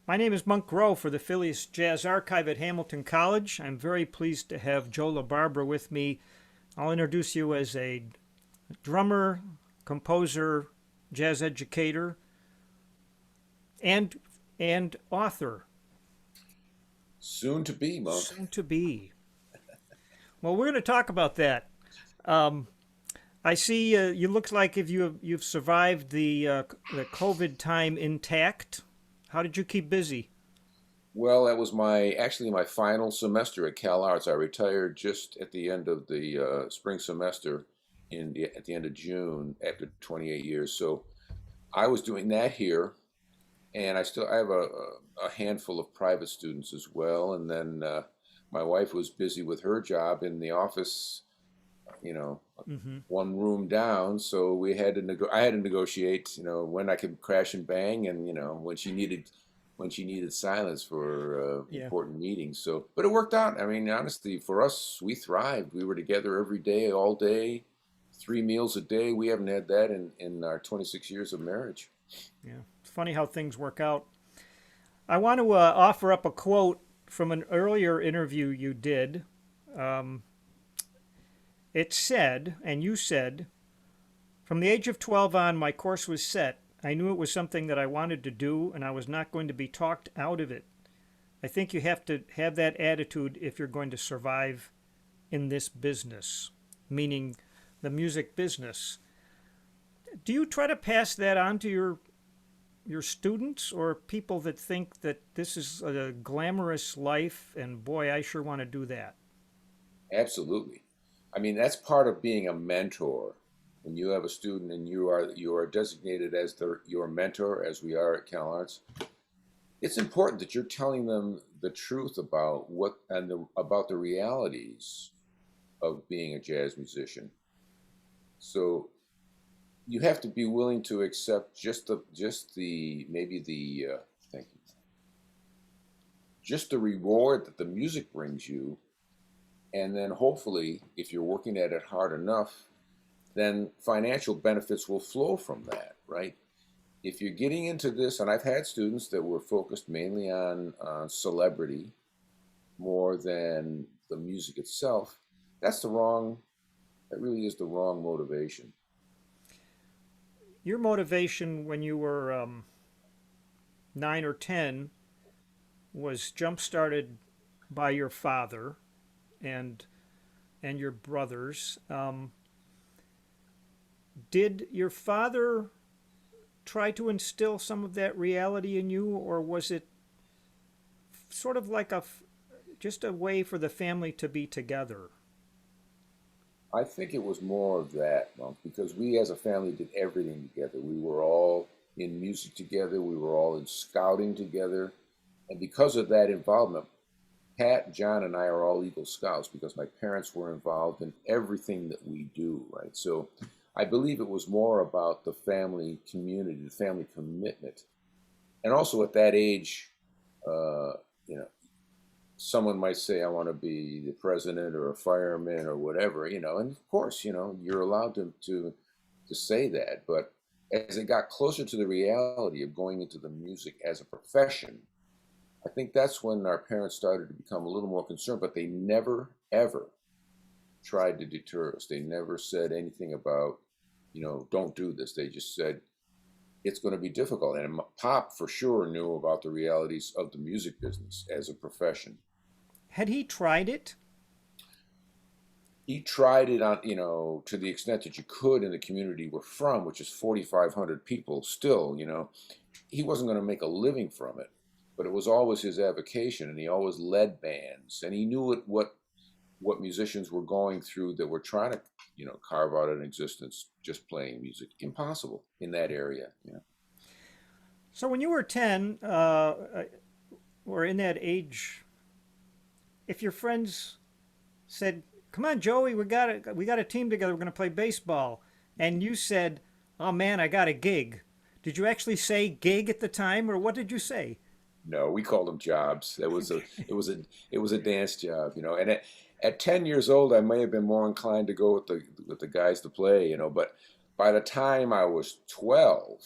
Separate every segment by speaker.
Speaker 1: My name is Monk Rowe for the Phillies Jazz Archive at Hamilton College. I'm very pleased to have Joe LaBarbera with me. I'll introduce you as a drummer, composer, jazz educator, and author,
Speaker 2: Soon to be, Monk.
Speaker 1: soon to be. Well, we're going to talk about that. Um, I see you look like if you've survived the COVID time intact. How did you keep busy?
Speaker 2: Well, that was my final semester at Cal Arts. I retired just at the end of the spring semester at the end of June after 28 years. So I was doing that here, and I have a handful of private students as well. And then my wife was busy with her job in the office, you know,
Speaker 1: Mm-hmm.
Speaker 2: one room down. So I had to negotiate, when I could crash and bang, and when she needed silence for
Speaker 1: Yeah.
Speaker 2: important meetings. So, but it worked out. I mean, honestly, for us, we thrived. We were together every day, all day, 3 meals a day. We haven't had that in our 26 years of marriage.
Speaker 1: Yeah. It's funny how things work out. I want to offer up a quote from an earlier interview you did. Um, it said, and you said, from the age of 12 on, my course was set. I knew it was something that I wanted to do, and I was not going to be talked out of it. I think you have to have that attitude if you're going to survive in this business, meaning the music business. Do you try to pass that on to your students or people that think that this is a glamorous life and boy, I sure want to do that?
Speaker 2: Absolutely. I mean, that's part of being a mentor. When you have a student and you are designated as your mentor, as we are at Cal Arts, it's important that you're telling them the truth about about the realities of being a jazz musician. So you have to be willing to accept just the maybe the thank you, just the reward that the music brings you, and then hopefully, if you're working at it hard enough, then financial benefits will flow from that, right? If you're getting into this, and I've had students that were focused mainly on celebrity more than the music itself, that's the wrong, that really is the wrong motivation.
Speaker 1: Your motivation when you were 9 or 10 was jump started by your father and your brothers. Did your father try to instill some of that reality in you, or was it sort of like just a way for the family to be together?
Speaker 2: I think it was more of that, Monk, because we as a family did everything together. We were all in music together, we were all in scouting together. And because of that involvement, Pat, John, and I are all Eagle Scouts because my parents were involved in everything that we do, right? So I believe it was more about the family community, the family commitment. And also at that age, uh, you know, someone might say, I want to be the president or a fireman or whatever, and of course, you're allowed to say that. But as it got closer to the reality of going into the music as a profession, I think that's when our parents started to become a little more concerned, but they never, ever tried to deter us. They never said anything about, don't do this. They just said, it's going to be difficult. And Pop for sure knew about the realities of the music business as a profession.
Speaker 1: Had he tried it?
Speaker 2: He tried it on, to the extent that you could in the community we're from, which is 4,500 people still, he wasn't going to make a living from it, but it was always his avocation, and he always led bands, and he knew what musicians were going through that were trying to, carve out an existence just playing music. Impossible in that area.
Speaker 1: So when you were 10, or in that age, if your friends said, "Come on, Joey, we got a team together. We're going to play baseball," and you said, "Oh man, I got a gig." Did you actually say gig at the time, or what did you say?
Speaker 2: No, we called them jobs. It was a dance job, And at 10 years old, I may have been more inclined to go with the guys to play, But by the time I was 12,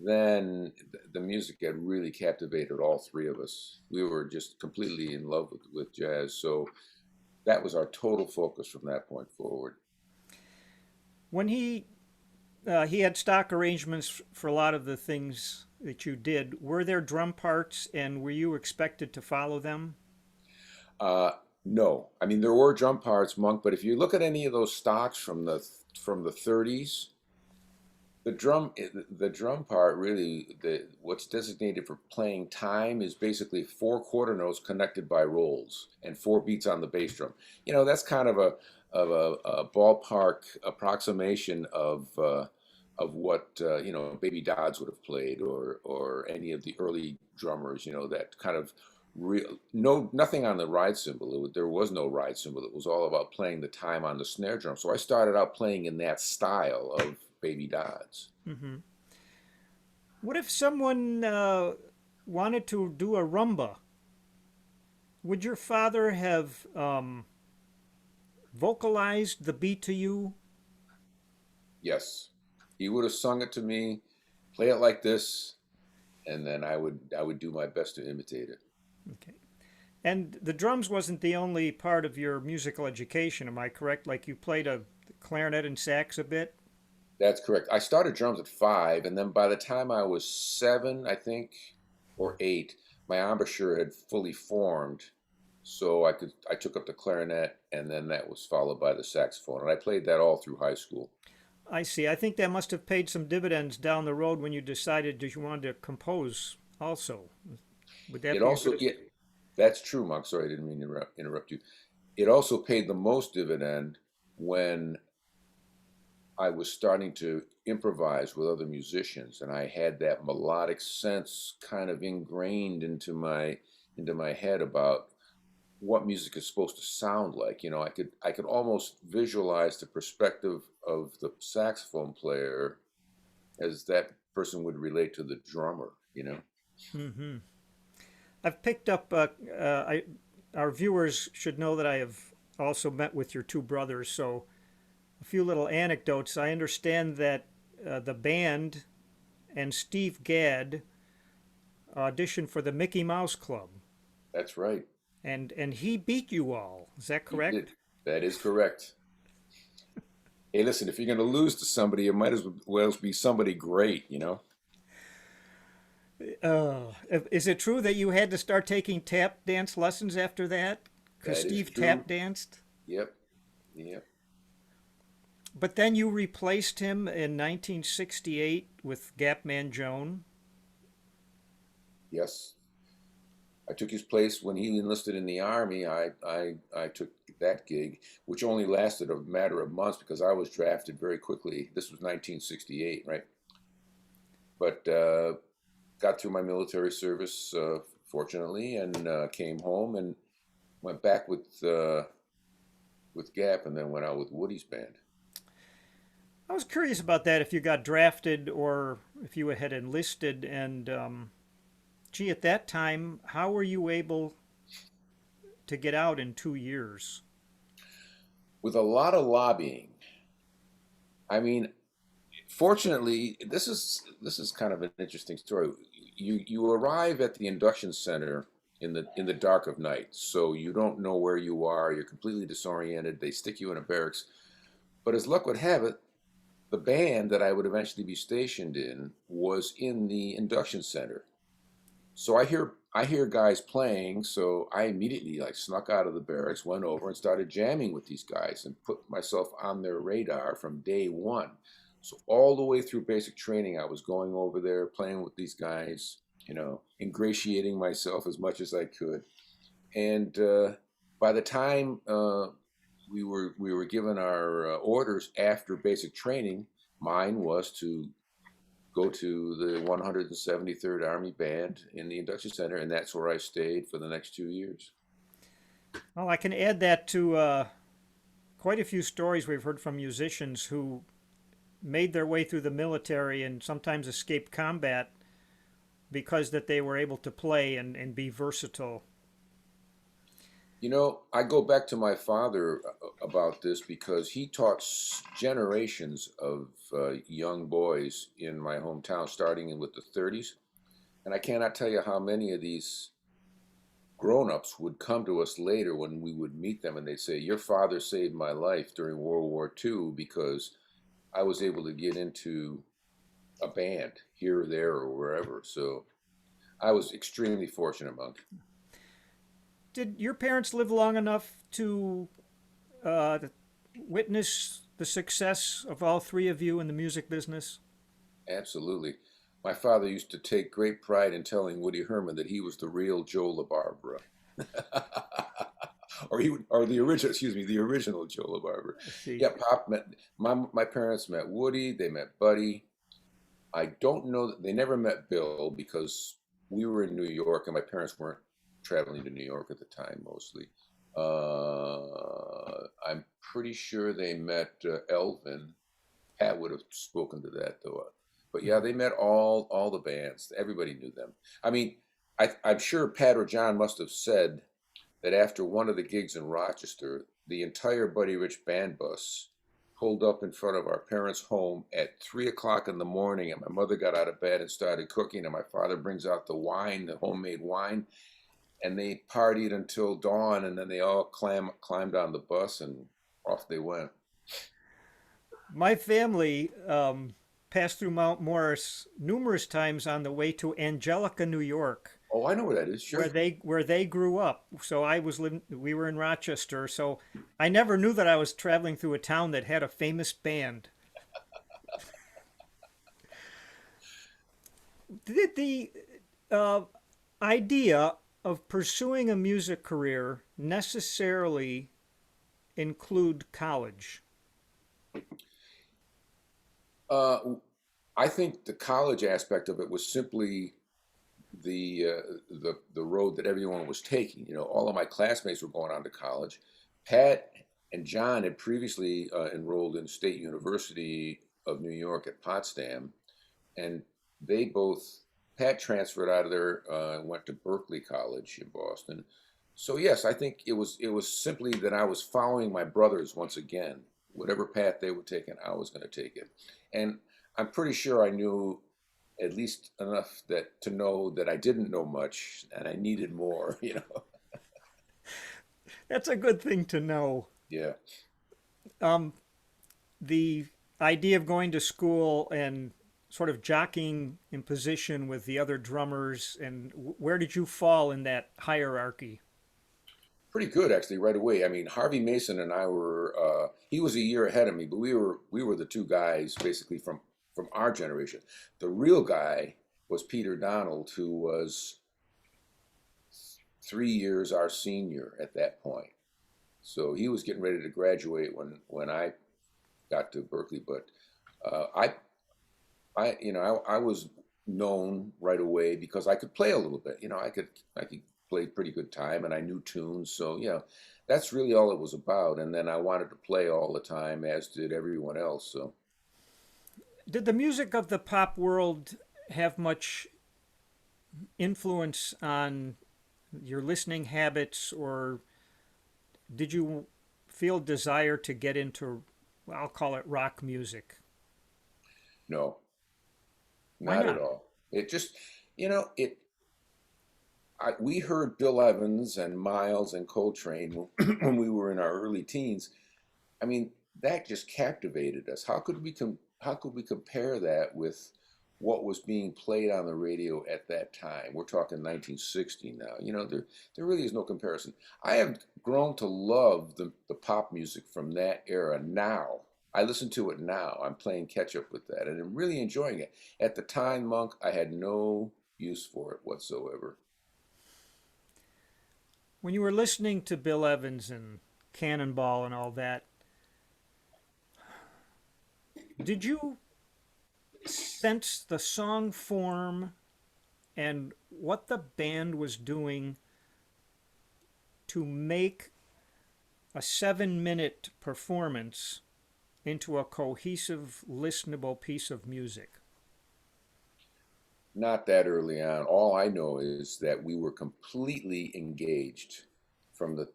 Speaker 2: then the music had really captivated all three of us. We were just completely in love with jazz. So that was our total focus from that point forward.
Speaker 1: When he had stock arrangements for a lot of the things that you did. Were there drum parts, and were you expected to follow them?
Speaker 2: Uh, no, I mean there were drum parts, Monk, but if you look at any of those stocks from the 30s, the drum part really the what's designated for playing time is basically four quarter notes connected by rolls and four beats on the bass drum. You know, that's kind of a ballpark approximation of what you know, Baby Dodds would have played, or any of the early drummers. You know, that kind of real, no, nothing on the ride cymbal. There was no ride cymbal. It was all about playing the time on the snare drum. So I started out playing in that style of Baby Dodds.
Speaker 1: Hmm. What if someone wanted to do a rumba? Would your father have vocalized the beat to you?
Speaker 2: Yes, he would have sung it to me, play it like this, and then I would do my best to imitate it.
Speaker 1: Okay. And the drums wasn't the only part of your musical education, am I correct? Like you played a clarinet and sax a bit?
Speaker 2: That's correct. I started drums at 5, and then by the time I was 7, I think, or 8, my embouchure had fully formed. So I took up the clarinet, and then that was followed by the saxophone, and I played that all through high school.
Speaker 1: I see. I think that must have paid some dividends down the road when you decided that you wanted to compose also. Would that
Speaker 2: It
Speaker 1: be a
Speaker 2: also,
Speaker 1: good?
Speaker 2: yeah, that's true, Mark. Sorry, I didn't mean to interrupt you. It also paid the most dividend when I was starting to improvise with other musicians, and I had that melodic sense kind of ingrained into my head about what music is supposed to sound like. You know, I could almost visualize the perspective of the saxophone player as that person would relate to the drummer. You know.
Speaker 1: Hmm. I've picked up. Our viewers should know that I have also met with your two brothers. So a few little anecdotes. I understand that the band and Steve Gadd auditioned for the Mickey Mouse Club,
Speaker 2: That's right.
Speaker 1: and he beat you all. Is that
Speaker 2: He did.
Speaker 1: correct?
Speaker 2: That is correct. Hey, listen, if you're going to lose to somebody, it might as well be somebody great. You know.
Speaker 1: Is it true that you had to start taking tap dance lessons after that? Because
Speaker 2: That is
Speaker 1: Steve
Speaker 2: true.
Speaker 1: tap danced?
Speaker 2: Yep. Yep.
Speaker 1: But then you replaced him in 1968 with Gapman Joan.
Speaker 2: Yes. I took his place when he enlisted in the army. I took that gig, which only lasted a matter of months because I was drafted very quickly. This was 1968, right? But got through my military service, fortunately, and came home and went back with Gap, and then went out with Woody's band.
Speaker 1: I was curious about that if you got drafted or if you had enlisted. And gee, at that time, how were you able to get out in 2 years?
Speaker 2: With a lot of lobbying. I mean, fortunately, this is kind of an interesting story. You arrive at the induction center in the dark of night, so you don't know where you are. You're completely disoriented. They stick you in a barracks. But as luck would have it, the band that I would eventually be stationed in was in the induction center. So I hear guys playing, so I immediately like snuck out of the barracks, went over and started jamming with these guys and put myself on their radar from day one. So all the way through basic training, I was going over there, playing with these guys, you know, ingratiating myself as much as I could. And by the time we were given our orders after basic training, mine was to go to the 173rd Army Band in the induction center, and that's where I stayed for the next 2 years.
Speaker 1: Well, I can add that to quite a few stories we've heard from musicians who made their way through the military and sometimes escaped combat because that they were able to play and be versatile.
Speaker 2: You know, I go back to my father about this because he taught generations young boys in my hometown, starting in with the 30s. And I cannot tell you how many of these grown-ups would come to us later when we would meet them and they'd say, "Your father saved my life during World War II because I was able to get into a band here or there or wherever." So I was extremely fortunate, Monk.
Speaker 1: Did your parents live long enough to uh, witness the success of all three of you in the music business?
Speaker 2: Absolutely. My father used to take great pride in telling Woody Herman that he was the real Joe LaBarbera. Or the original, excuse me, the original Joe LaBarbera.
Speaker 1: I see.
Speaker 2: Yeah, Pop met my parents met Woody, they met Buddy. I don't know that they never met Bill because we were in New York and my parents weren't traveling to New York at the time mostly. I'm pretty sure they met Elvin. Pat would have spoken to that though. But yeah, they met all the bands. Everybody knew them. I mean, I'm sure Pat or John must have said that after one of the gigs in Rochester, the entire Buddy Rich band bus pulled up in front of our parents' home at 3 o'clock in the morning, and my mother got out of bed and started cooking, and my father brings out the wine, the homemade wine, and they partied until dawn, and then they all climbed on the bus and off they went.
Speaker 1: My family passed through Mount Morris numerous times on the way to Angelica, New York,
Speaker 2: Oh, I know where that is. Sure.
Speaker 1: where they grew up. So I was living. We were in Rochester, so I never knew that I was traveling through a town that had a famous band. Did the uh, idea of pursuing a music career necessarily include college?
Speaker 2: Uh, I think the college aspect of it was simply the road that everyone was taking. You know, all of my classmates were going on to college. Pat and John had previously enrolled in State University of New York at Potsdam, and they both Pat transferred out of there and went to Berkeley College in Boston. So yes, I think it was simply that I was following my brothers once again. Whatever path they were taking, I was going to take it, and I'm pretty sure I knew at least enough that to know that I didn't know much and I needed more. You know.
Speaker 1: That's a good thing to know.
Speaker 2: Yeah.
Speaker 1: The idea of going to school and sort of jockeying in position with the other drummers, and where did you fall in that hierarchy?
Speaker 2: Pretty good actually right away. I mean, Harvey Mason and I were he was a year ahead of me, but we were the two guys basically from our generation. The real guy was Peter Donald, who was 3 years our senior at that point. So he was getting ready to graduate when I got to Berkeley. But I was known right away because I could play a little bit. You know, I could play pretty good time and I knew tunes. So yeah, that's really all it was about. And then I wanted to play all the time, as did everyone else. So
Speaker 1: Did the music of the pop world have much influence on your listening habits, or did you feel desire to get into, well, I'll call it rock music?
Speaker 2: no,
Speaker 1: Why
Speaker 2: not at
Speaker 1: not?
Speaker 2: all. It just, it. We heard Bill Evans and Miles and Coltrane when we were in our early teens. I mean, that just captivated us. How could we compare that with what was being played on the radio at that time? We're talking 1960 now. You know, there really is no comparison. I have grown to love the pop music from that era now. I listen to it now. I'm playing catch up with that and I'm really enjoying it. At the time, Monk, I had no use for it whatsoever.
Speaker 1: When you were listening to Bill Evans and Cannonball and all that, did you sense the song form and what the band was doing to make a 7 minute performance into a cohesive, listenable piece of music?
Speaker 2: Not that early on. All I know is that we were completely engaged from the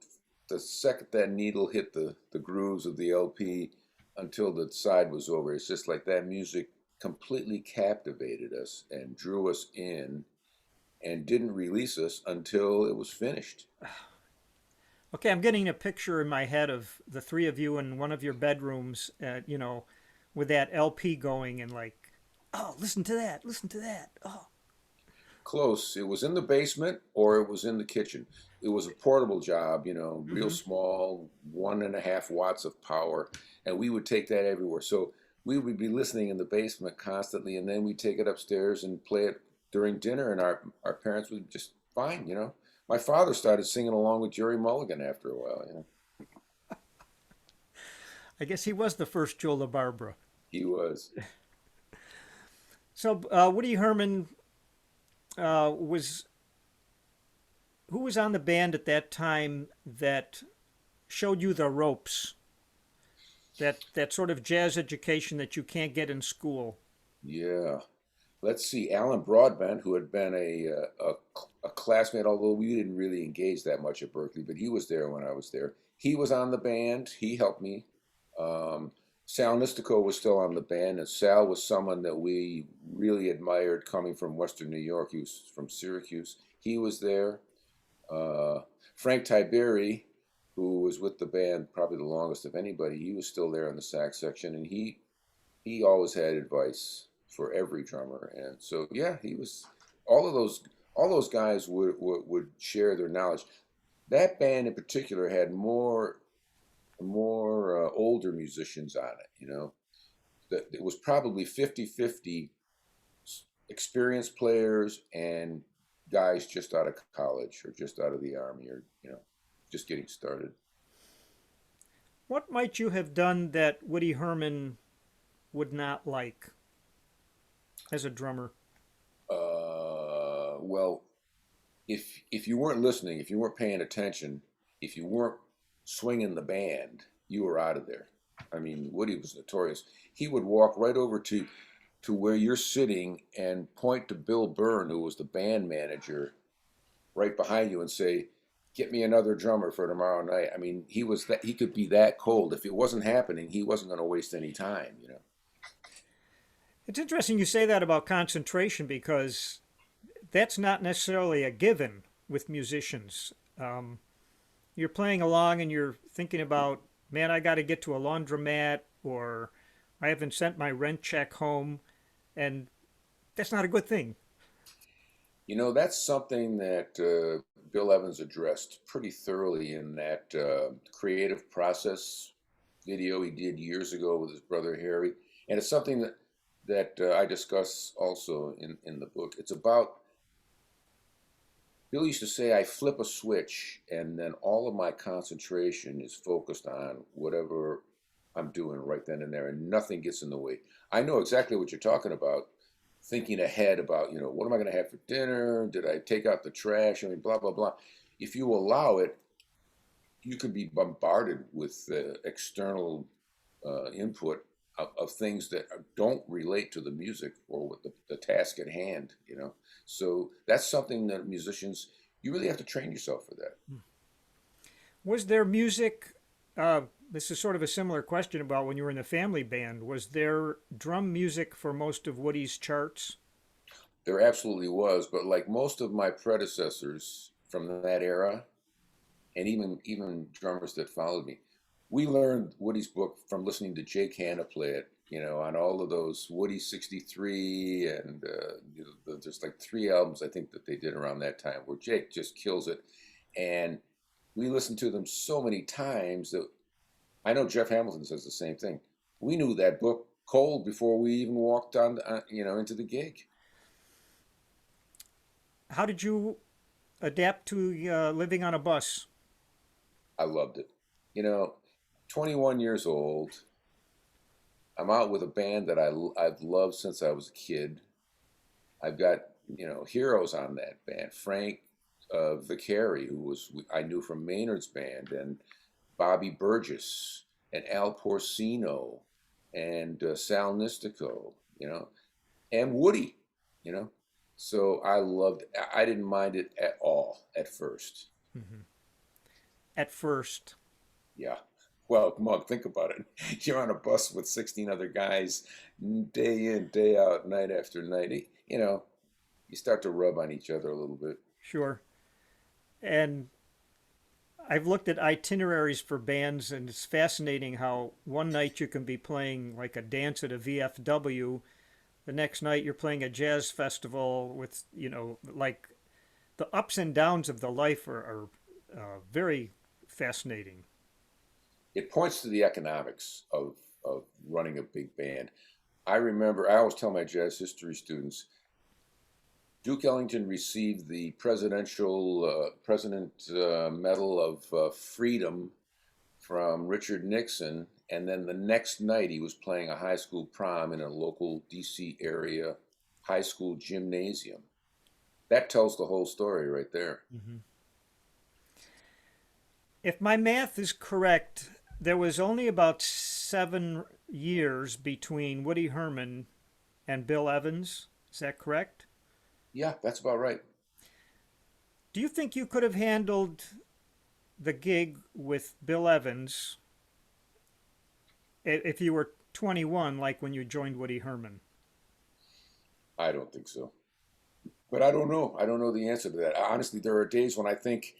Speaker 2: second that needle hit the grooves of the LP. until the side was over. It's just like that music completely captivated us and drew us in and didn't release us until it was finished.
Speaker 1: Okay, I'm getting a picture in my head of the three of you in one of your bedrooms, with that LP going and like, oh, listen to that, listen to that. Oh,
Speaker 2: Close. It was in the basement or it was in the kitchen. It was a portable job, real
Speaker 1: mm-hmm.
Speaker 2: small, 1.5 watts of power, and we would take that everywhere. So we would be listening in the basement constantly, and then we'd take it upstairs and play it during dinner, and our parents would just fine. My father started singing along with Jerry Mulligan after a while.
Speaker 1: I guess he was the first Joe LaBarbera.
Speaker 2: He was.
Speaker 1: So Woody Herman was who was on the band at that time that showed you the ropes, that sort of jazz education that you can't get in school.
Speaker 2: Yeah. Let's see, Alan Broadbent, who had been a classmate, although we didn't really engage that much at Berkeley, but he was there when I was there. He was on the band. He helped me. Um, Sal Nistico was still on the band, and Sal was someone that we really admired coming from Western New York. He was from Syracuse. He was there. Uh, Frank Tiberi, who was with the band probably the longest of anybody, he was still there in the sax section, and he always had advice for every drummer. And so yeah, he was all those guys would share their knowledge. That band in particular had more older musicians on it. That it was probably 50-50 experienced players and guys just out of college or just out of the army or just getting started.
Speaker 1: What might you have done that Woody Herman would not like as a drummer?
Speaker 2: Well, if you weren't listening, if you weren't paying attention, if you weren't swinging the band, you were out of there. I mean, Woody was notorious. He would walk right over to where you're sitting and point to Bill Byrne, who was the band manager, right behind you, and say, "Get me another drummer for tomorrow night." I mean, he could be that cold. If it wasn't happening, he wasn't going to waste any time.
Speaker 1: It's interesting you say that about concentration because that's not necessarily a given with musicians. You're playing along and you're thinking about, man, I got to get to a laundromat, or I haven't sent my rent check home, and that's not a good thing.
Speaker 2: That's something that Bill Evans addressed pretty thoroughly in that creative process video he did years ago with his brother Harry, and it's something that I discuss also in the book. It's about Bill used to say, I flip a switch, and then all of my concentration is focused on whatever I'm doing right then and there, and nothing gets in the way. I know exactly what you're talking about, thinking ahead about, what am I going to have for dinner? Did I take out the trash? I mean, blah, blah, blah. If you allow it, you can be bombarded with external input of things that don't relate to the music or with the task at hand. So that's something that musicians, you really have to train yourself for that.
Speaker 1: Was there music? This is sort of a similar question about when you were in the family band. Was there drum music for most of Woody's charts?
Speaker 2: There absolutely was, but like most of my predecessors from that era, and even drummers that followed me, we learned Woody's book from listening to Jake Hanna play it, on all of those Woody 63 and there's like 3 albums I think that they did around that time where Jake just kills it. And we listened to them so many times that I know Jeff Hamilton says the same thing. We knew that book cold before we even walked on, into the gig.
Speaker 1: How did you adapt to living on a bus?
Speaker 2: I loved it. You know, 21 years old. I'm out with a band that I've loved since I was a kid. I've got heroes on that band. Frank Vicari, who was I knew from Maynard's band, and Bobby Burgess, and Al Porcino, and Sal Nistico, and Woody. You know, so I loved. I didn't mind it at all at first.
Speaker 1: At first,
Speaker 2: Yeah. Well, Mug, think about it. You're on a bus with 16 other guys, day in, day out, night after night. You know, you start to rub on each other a little bit.
Speaker 1: Sure. And I've looked at itineraries for bands, and it's fascinating how one night you can be playing like a dance at a VFW. The next night you're playing a jazz festival with, like the ups and downs of the life are very fascinating.
Speaker 2: It points to the economics of running a big band. I remember, I always tell my jazz history students, Duke Ellington received the President Medal of Freedom from Richard Nixon, and then the next night he was playing a high school prom in a local DC area high school gymnasium. That tells the whole story right there.
Speaker 1: Mm-hmm. If my math is correct, there was only about 7 years between Woody Herman and Bill Evans. Is that correct?
Speaker 2: Yeah, that's about right.
Speaker 1: Do you think you could have handled the gig with Bill Evans if you were 21, like when you joined Woody Herman?
Speaker 2: I don't think so. But I don't know. I don't know the answer to that. Honestly, there are days when I think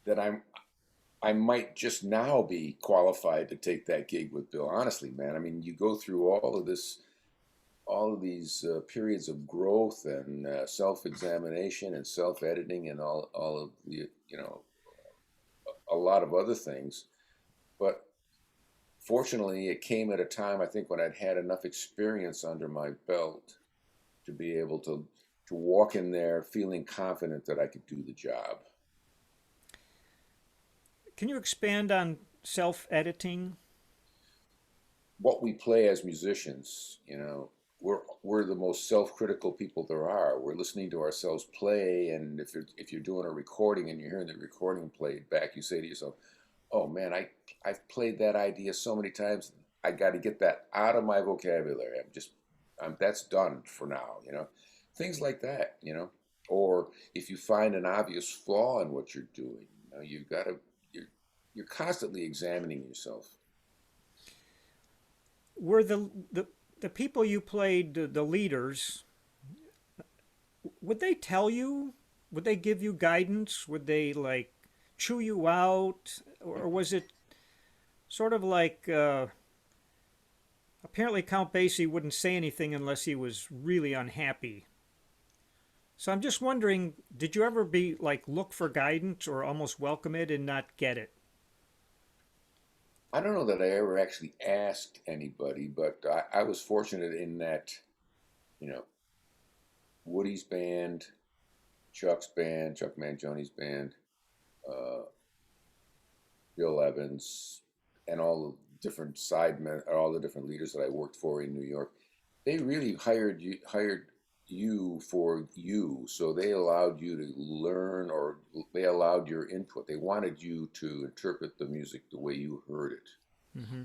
Speaker 2: that I might just now be qualified to take that gig with Bill. Honestly, man. I mean, you go through all of these periods of growth and self-examination and self-editing and all of the, a lot of other things. But fortunately, it came at a time, I think, when I'd had enough experience under my belt to be able to walk in there feeling confident that I could do the job.
Speaker 1: Can you expand on self editing?
Speaker 2: What we play as musicians, we're the most self-critical people there are. We're listening to ourselves play, and if you're doing a recording and you're hearing the recording played back, you say to yourself, "Oh man, I've played that idea so many times. I got to get that out of my vocabulary. That's done for now. Things like that. Or if you find an obvious flaw in what you're doing, you've got to you're constantly examining yourself.
Speaker 1: Were the people you played, the leaders, would they tell you? Would they give you guidance? Would they like chew you out? Or was it sort of like apparently Count Basie wouldn't say anything unless he was really unhappy? So I'm just wondering, did you ever be like look for guidance or almost welcome it and not get it?
Speaker 2: I don't know that I ever actually asked anybody, but I was fortunate in that, you know, Woody's band, Chuck's band, Chuck Mangioni's band, uh, Bill Evans, and all the different sidemen, all the different leaders that I worked for in New York, they really hired you for you. So they allowed you to learn, or they allowed your input. They wanted you to interpret the music the way you heard it.
Speaker 1: Mm-hmm.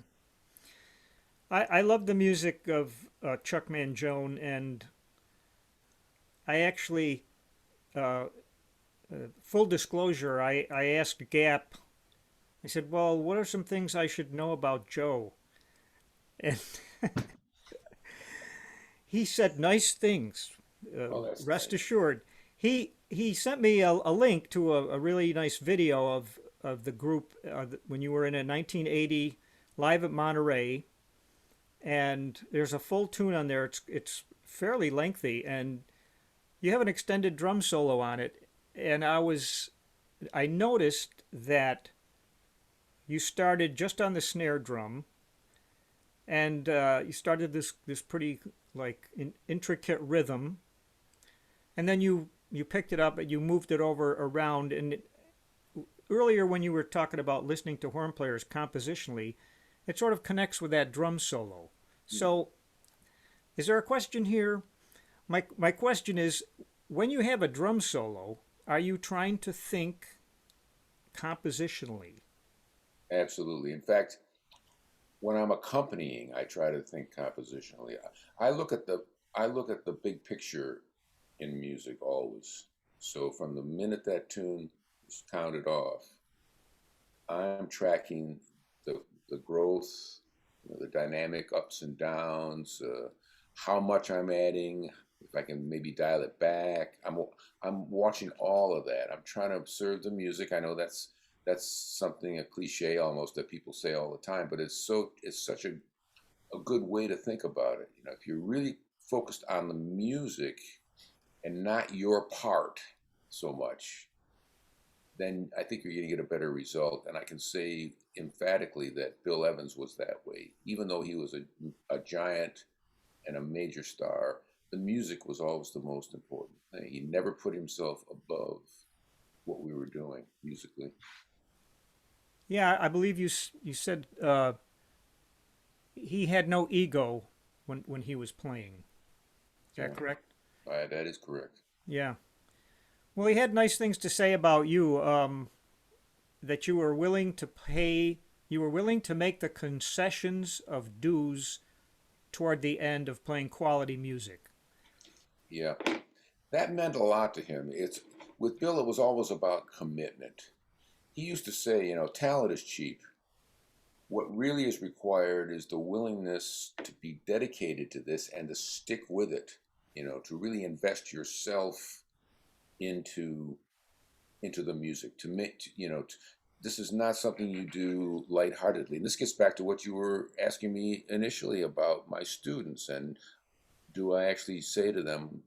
Speaker 1: I love the music of Chuck Mangione, and I actually, uh, full disclosure, I asked Gap, I said, well, what are some things I should know about Joe? And he said nice things.
Speaker 2: Oh, that's
Speaker 1: Rest
Speaker 2: nice.
Speaker 1: assured. He sent me a link to a really nice video of the group when you were in a 1980 live at Monterey, and there's a full tune on there. It's fairly lengthy, and you have an extended drum solo on it. And I noticed that you started just on the snare drum, and you started this pretty like intricate rhythm, and then you picked it up and you moved it over around. And earlier when you were talking about listening to horn players compositionally, it sort of connects with that drum solo. So, is there a question here? My question is, when you have a drum solo, are you trying to think compositionally?
Speaker 2: Absolutely. In fact, when I'm accompanying, I try to think compositionally. I look at the I look at the big picture in music always. So from the minute that tune is counted off, I'm tracking the the growth, the dynamic ups and downs, how much I'm adding, if I can maybe dial it back. I'm watching all of that. I'm trying to observe the music. I know that's something, a cliche almost, that people say all the time, but it's such a good way to think about it. If you're really focused on the music and not your part so much, then I think you're going to get a better result. And I can say emphatically that Bill Evans was that way. Even though he was a giant and a major star, the music was always the most important thing. He never put himself above what we were doing musically.
Speaker 1: Yeah, I believe you said he had no ego when he was playing. Is that
Speaker 2: Yeah,
Speaker 1: correct?
Speaker 2: that is correct.
Speaker 1: Yeah. Well, he had nice things to say about you. That you were willing to pay. You were willing to make the concessions of dues toward the end of playing quality music.
Speaker 2: Yeah, that meant a lot to him. It's with Bill, it was always about commitment. He used to say, talent is cheap. What really is required is the willingness to be dedicated to this and to stick with it, to really invest yourself into the music, to make, this is not something you do lightheartedly. And this gets back to what you were asking me initially about my students, and do I actually say to them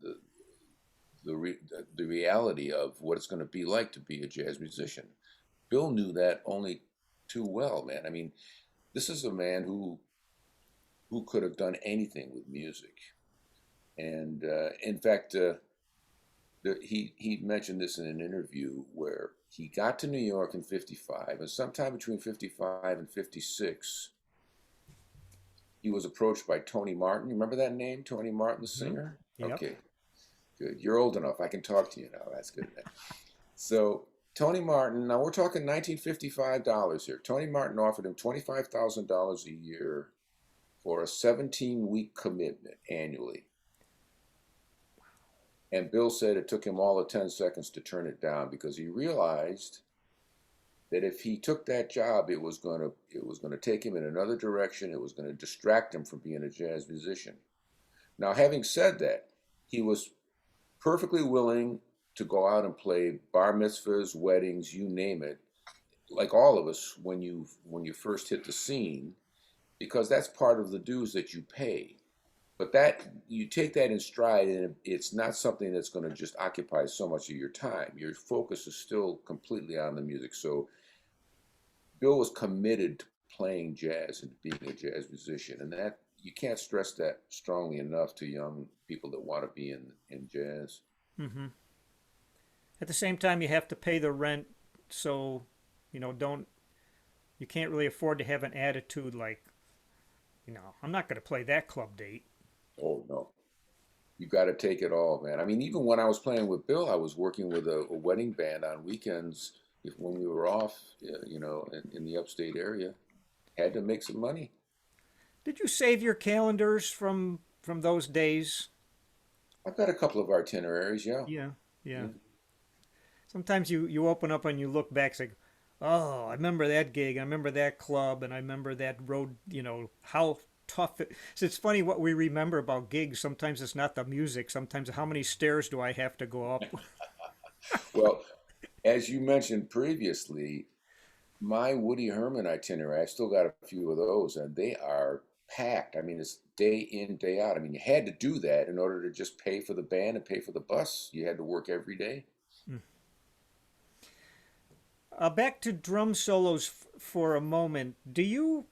Speaker 2: the reality of what it's going to be like to be a jazz musician. Bill knew that only too well, man. I mean, this is a man who could have done anything with music, and in fact, he mentioned this in an interview where he got to New York in '55, and sometime between '55 and '56, he was approached by Tony Martin. You remember that name, Tony Martin, the
Speaker 1: Hmm.
Speaker 2: singer?
Speaker 1: Yep.
Speaker 2: Okay, good. You're old enough. I can talk to you now. That's good. So Tony Martin, now we're talking 1955 dollars here. Tony Martin offered him $25,000 a year for a 17-week commitment annually. And Bill said it took him all of 10 seconds to turn it down because he realized that if he took that job, it was going to take him in another direction. It was going to distract him from being a jazz musician. Now, having said that, he was perfectly willing to go out and play bar mitzvahs, weddings, you name it, like all of us when you first hit the scene, because that's part of the dues that you pay. But that you take that in stride, and it's not something that's going to just occupy so much of your time. Your focus is still completely on the music. So Bill was committed to playing jazz and being a jazz musician, and that you can't stress that strongly enough to young people that want to be in jazz.
Speaker 1: Hmm. At the same time, you have to pay the rent, so don't you can't really afford to have an attitude like, I'm not going to play that club date.
Speaker 2: Oh no, you got to take it all, man. I mean, even when I was playing with Bill, I was working with a wedding band on weekends. If when we were off, in the upstate area, had to make some money.
Speaker 1: Did you save your calendars from those days?
Speaker 2: I've got a couple of itineraries, yeah.
Speaker 1: Yeah, yeah.
Speaker 2: Yeah.
Speaker 1: Sometimes you open up and you look back, it's like, oh, I remember that gig, I remember that club, and I remember that road. How tough it. So it's funny what we remember about gigs. Sometimes it's not the music. Sometimes how many stairs do I have to go up?
Speaker 2: Well, as you mentioned previously, my Woody Herman itinerary, I still got a few of those, and they are packed. I mean, it's day in, day out. I mean, you had to do that in order to just pay for the band and pay for the bus. You had to work every day.
Speaker 1: Back to drum solos for a moment. Do you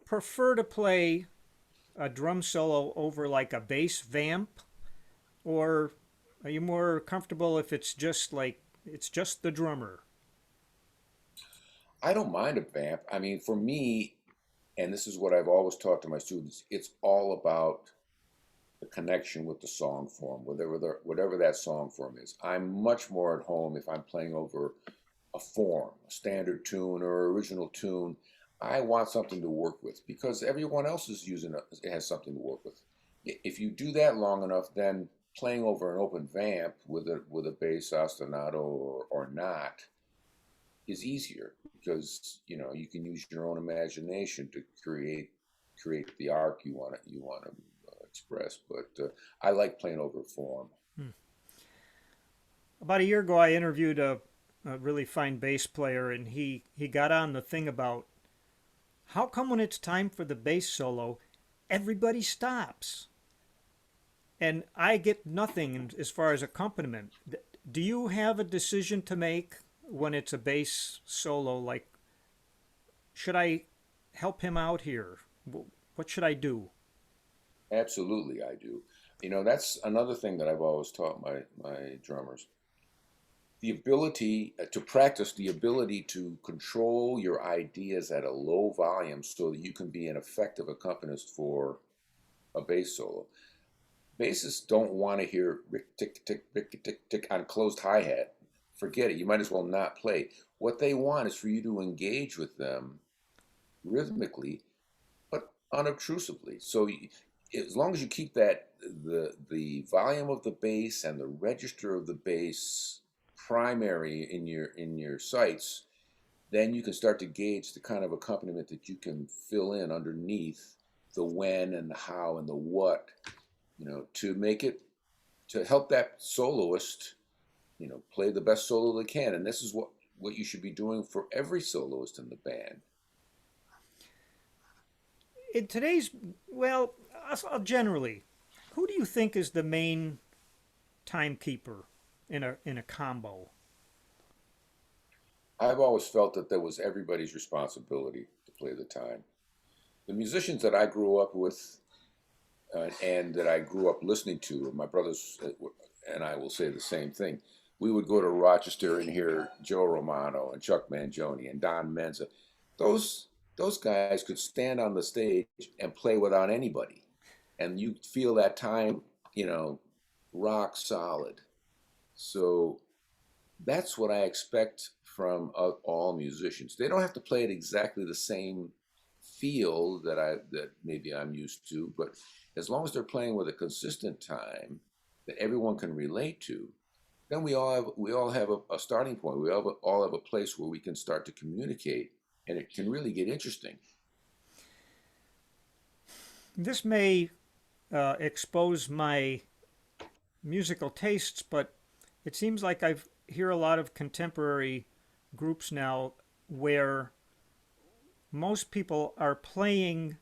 Speaker 1: prefer to play a drum solo over like a bass vamp, or are you more comfortable if it's just the drummer?
Speaker 2: I don't mind a vamp. I mean, for me, and this is what I've always taught to my students, it's all about the connection with the song form, whatever that song form is. I'm much more at home if I'm playing over a form, a standard tune or original tune. I want something to work with because everyone else is using it has something to work with. If you do that long enough, then playing over an open vamp with a bass ostinato or not, is easier because you can use your own imagination to create the arc you want to express. But I like playing over form.
Speaker 1: Hmm. About a year ago, I interviewed a really fine bass player, and he got on the thing about how come when it's time for the bass solo, everybody stops, and I get nothing as far as accompaniment. Do you have a decision to make when it's a bass solo? Like, should I help him out here? What should I do?
Speaker 2: Absolutely, I do. That's another thing that I've always taught my drummers. The ability to practice the ability to control your ideas at a low volume so that you can be an effective accompanist for a bass solo. Bassists don't want to hear rick tick tick rick tick tick on closed hi-hat. Forget it. You might as well not play. What they want is for you to engage with them rhythmically but unobtrusively. So as long as you keep that the volume of the bass and the register of the bass primary in your sights, then you can start to gauge the kind of accompaniment that you can fill in underneath the when and the how and the what, to make it to help that soloist, play the best solo they can. And this is what you should be doing for every soloist in the band.
Speaker 1: In today's, well, generally, who do you think is the main timekeeper in a combo?
Speaker 2: I've always felt that that was everybody's responsibility to play the time. The musicians that I grew up with and that I grew up listening to, my brothers and I will say the same thing. We would go to Rochester and hear Joe Romano and Chuck Mangione and Don Menza. Those guys could stand on the stage and play without anybody, and you feel that time, rock solid. So that's what I expect from all musicians. They don't have to play it exactly the same feel that maybe I'm used to, but as long as they're playing with a consistent time that everyone can relate to, then we all have a starting point. We all have a place where we can start to communicate, and it can really get interesting.
Speaker 1: This may expose my musical tastes, but it seems like I hear a lot of contemporary groups now where most people are playing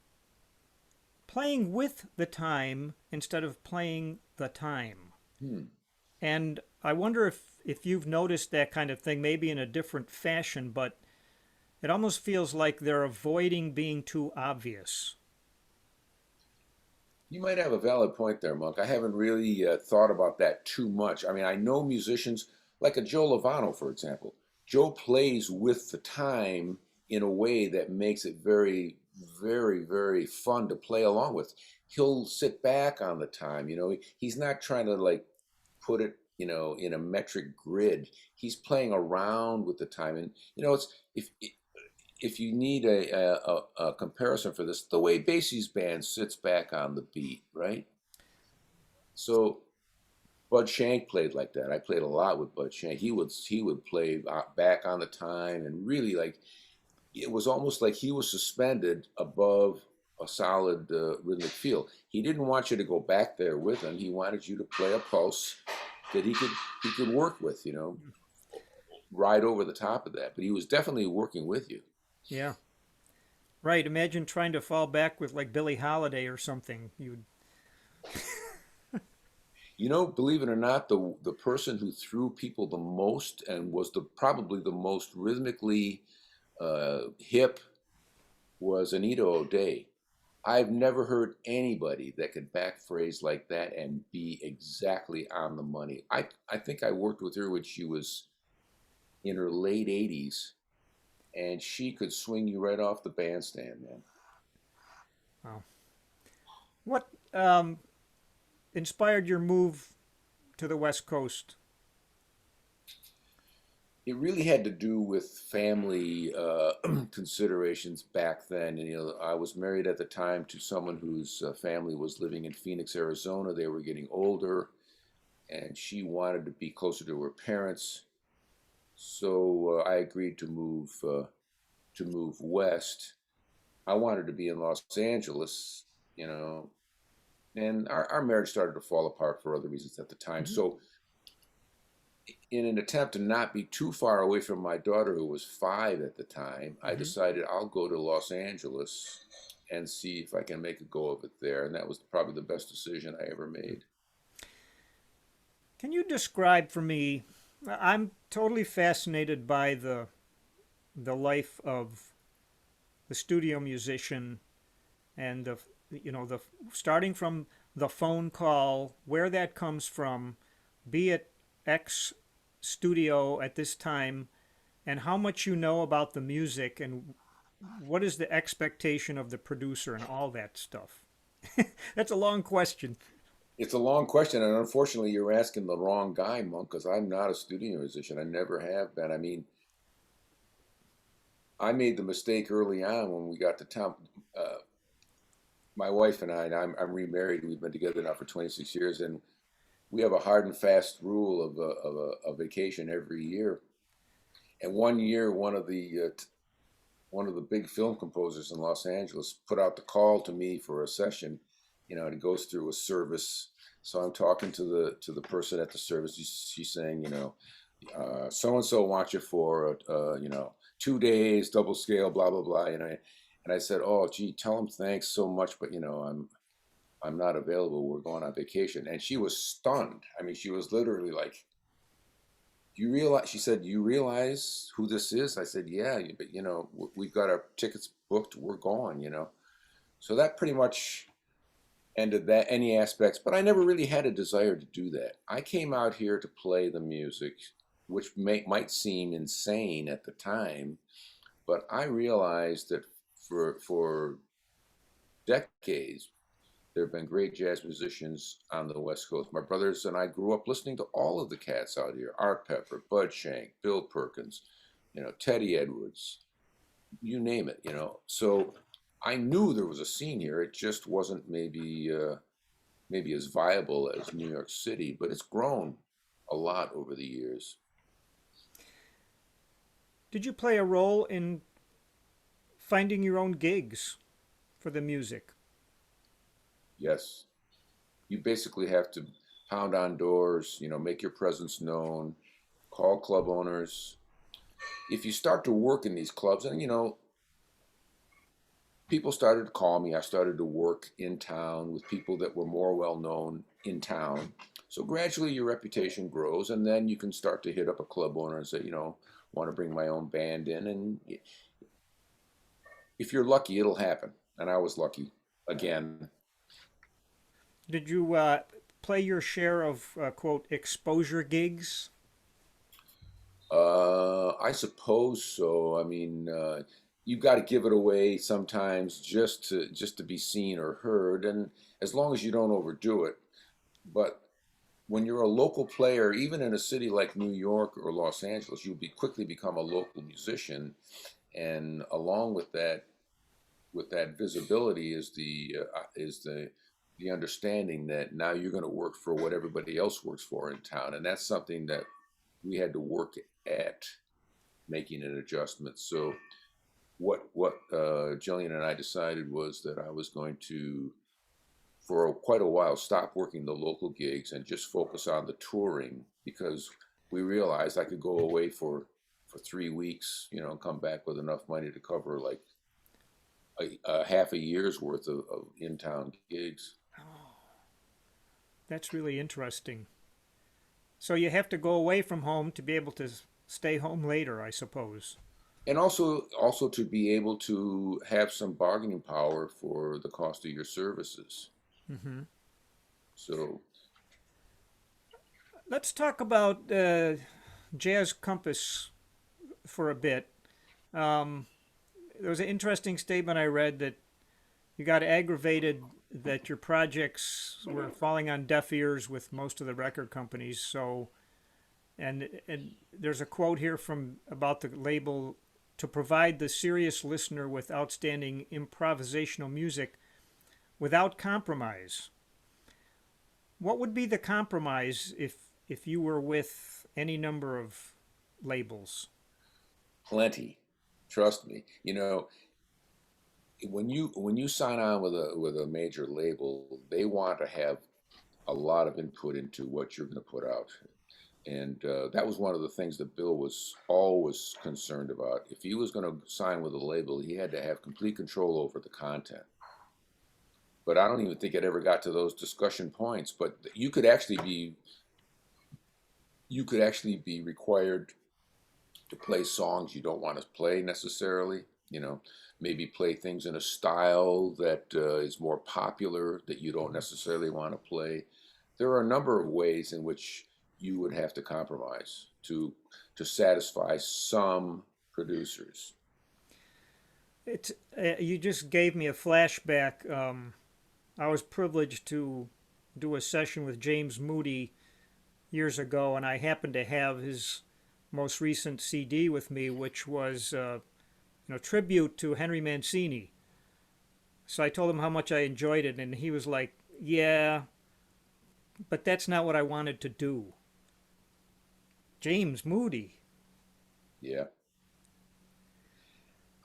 Speaker 1: with the time instead of playing the time.
Speaker 2: Hmm.
Speaker 1: And I wonder if you've noticed that kind of thing, maybe in a different fashion, but it almost feels like they're avoiding being too obvious.
Speaker 2: You might have a valid point there, Monk. I haven't really thought about that too much. I mean, I know musicians like a Joe Lovano, for example. Joe plays with the time in a way that makes it very, very, very fun to play along with. He'll sit back on the time. He's not trying to like put it, in a metric grid. He's playing around with the time, and it's if you need a comparison for this, the way Basie's band sits back on the beat, right? So Bud Shank played like that. I played a lot with Bud Shank. He would play back on the time and really like it was almost like he was suspended above a solid rhythmic feel. He didn't want you to go back there with him. He wanted you to play a pulse that he could work with, ride over the top of that. But he was definitely working with you.
Speaker 1: Yeah. Right. Imagine trying to fall back with like Billie Holiday or something. You'd
Speaker 2: Believe it or not, the person who threw people the most and was probably the most rhythmically hip was Anita O'Day. I've never heard anybody that could back phrase like that and be exactly on the money. I think I worked with her when she was in her late 80s, and she could swing you right off the bandstand, man.
Speaker 1: wow. What inspired your move to the West Coast?
Speaker 2: It really had to do with family considerations back then. And, I was married at the time to someone whose family was living in Phoenix, Arizona. They were getting older, and she wanted to be closer to her parents. So I agreed to move west. I wanted to be in Los Angeles, you know, and our marriage started to fall apart for other reasons at the time.
Speaker 1: Hmm.
Speaker 2: So, in an attempt to not be too far away from my daughter, who was 5 at the time, I
Speaker 1: Hmm.
Speaker 2: decided I'll go to Los Angeles and see if I can make a go of it there. And that was probably the best decision I ever made.
Speaker 1: Can you describe for me? I'm totally fascinated by the life of the studio musician and the starting from the phone call, where that comes from, be it X studio at this time, and how much you know about the music and what is the expectation of the producer and all that stuff. That's a long question.
Speaker 2: It's a long question, and unfortunately, you're asking the wrong guy, Monk, because I'm not a studio musician. I never have been. I mean, I made the mistake early on when we got to town. Uh, my wife and I'm remarried. We've been together now for 26 years, and we have a hard and fast rule of a vacation every year. And one year, one of the big film composers in Los Angeles put out the call to me for a session. And it goes through a service. So I'm talking to the person at the service. She's saying, so and so wants you for 2 days, double scale, blah blah blah. And I said, oh gee, tell him thanks so much, but I'm not available. We're going on vacation. And she was stunned. I mean, she was literally like, "Do you realize?" She said, "You realize who this is?" I said, "Yeah, but we've got our tickets booked. We're gone." So that pretty much ended that any aspects. But I never really had a desire to do that. I came out here to play the music, which might seem insane at the time, but I realized that for decades there have been great jazz musicians on the West Coast. My brothers and I grew up listening to all of the cats out here: Art Pepper, Bud Shank, Bill Perkins, Teddy Edwards, you name it. So I knew there was a scene here. It just wasn't maybe as viable as New York City, but it's grown a lot over the years.
Speaker 1: Did you play a role in finding your own gigs for the music?
Speaker 2: Yes, you basically have to pound on doors, make your presence known, call club owners. If you start to work in these clubs, and people started to call me. I started to work in town with people that were more well known in town. So gradually your reputation grows, and then you can start to hit up a club owner and say, want to bring my own band in. And if you're lucky, it'll happen. And I was lucky again.
Speaker 1: Did you play your share of quote exposure gigs?
Speaker 2: I suppose so. I mean, you got to give it away sometimes just to be seen or heard, and as long as you don't overdo it. But when you're a local player, even in a city like New York or Los Angeles, you'll be quickly become a local musician, and along with that visibility is the understanding that now you're going to work for what everybody else works for in town, and that's something that we had to work at making an adjustment. So what Jillian and I decided was that I was going to, for quite a while, stop working the local gigs and just focus on the touring, because we realized I could go away for 3 weeks, and come back with enough money to cover like a half a year's worth of in-town gigs.
Speaker 1: That's really interesting. So you have to go away from home to be able to stay home later, I suppose.
Speaker 2: And also to be able to have some bargaining power for the cost of your services.
Speaker 1: Hmm.
Speaker 2: So
Speaker 1: Let's talk about Jazz Compass for a bit. Um, there was an interesting statement I read that you got aggravated that your projects were falling on deaf ears with most of the record companies. So, and there's a quote here from about the label to provide the serious listener with outstanding improvisational music without compromise. What would be the compromise if you were with any number of labels?
Speaker 2: Plenty. Trust me. When you sign on with a major label, they want to have a lot of input into what you're going to put out. And that was one of the things that Bill was always concerned about. If he was going to sign with a label, he had to have complete control over the content. But I don't even think it ever got to those discussion points. But you could actually be required to play songs you don't want to play necessarily. Maybe play things in a style that is more popular that you don't necessarily want to play. There are a number of ways in which you would have to compromise to satisfy some producers.
Speaker 1: It's you just gave me a flashback. I was privileged to do a session with James Moody years ago, and I happened to have his most recent CD with me, which was tribute to Henry Mancini. So I told him how much I enjoyed it, and he was like, "Yeah, but that's not what I wanted to do." James Moody.
Speaker 2: Yeah.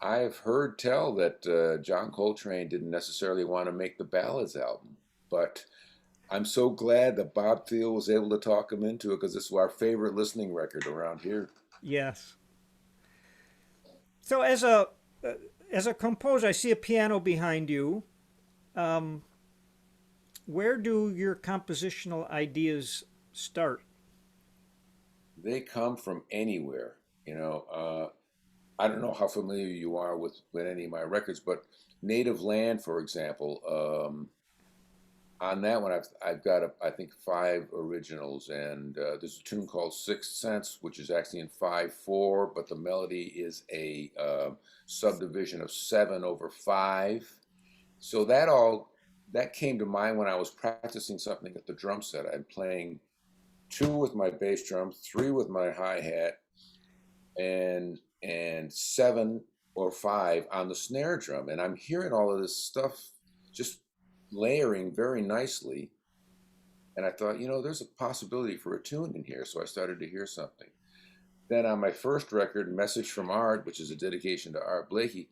Speaker 2: I've heard tell that John Coltrane didn't necessarily want to make the Ballads album, but I'm so glad that Bob Thiel was able to talk him into it because it's our favorite listening record around here.
Speaker 1: Yes. So as a composer, I see a piano behind you. Um, where do your compositional ideas start?
Speaker 2: They come from anywhere, you know. I don't know how familiar you are with any of my records, but Native Land, for example, on that one, I've got I think five originals, and there's a tune called Sixth Sense, which is actually in 5/4, but the melody is a subdivision of 7/5. So that came to mind when I was practicing something at the drum set. I'm playing two with my bass drum, three with my hi hat, and 7/5 on the snare drum, and I'm hearing all of this stuff just layering very nicely. And I thought, there's a possibility for a tune in here. So I started to hear something. Then on my first record, Message from Art, which is a dedication to Art Blakey,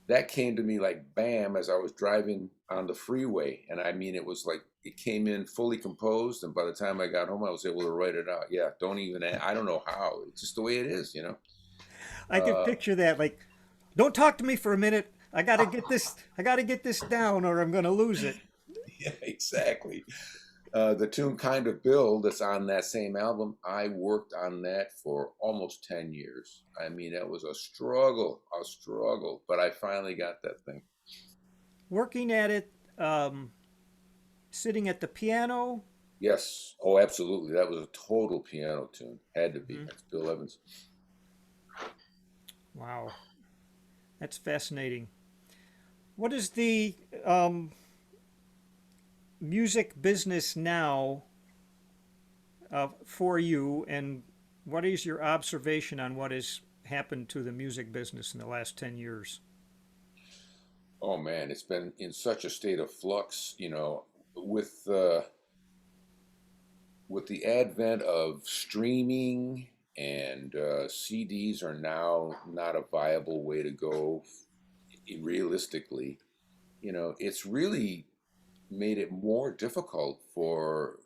Speaker 2: that came to me like bam as I was driving on the freeway. And I mean, it was like it came in fully composed. And by the time I got home, I was able to write it out. Yeah, I don't know how. It's just the way it is.
Speaker 1: I can
Speaker 2: Uh,
Speaker 1: picture that. Like, don't talk to me for a minute. I gotta get this. I gotta get this down, or I'm gonna lose it.
Speaker 2: yeah, exactly. The tune Kind of Bill that's on that same album, I worked on that for almost 10 years. I mean, it was a struggle, but I finally got that thing.
Speaker 1: Working at it, sitting at the piano.
Speaker 2: Yes. Oh, absolutely. That was a total piano tune. Had to be.
Speaker 1: Mhm.
Speaker 2: That's Bill Evans.
Speaker 1: Wow, that's fascinating. What is the um, music business now for you, and what is your observation on what has happened to the music business in the last 10 years?
Speaker 2: Oh man, it's been in such a state of flux, with with the advent of streaming and CDs are now not a viable way to go realistically. It's really made it more difficult for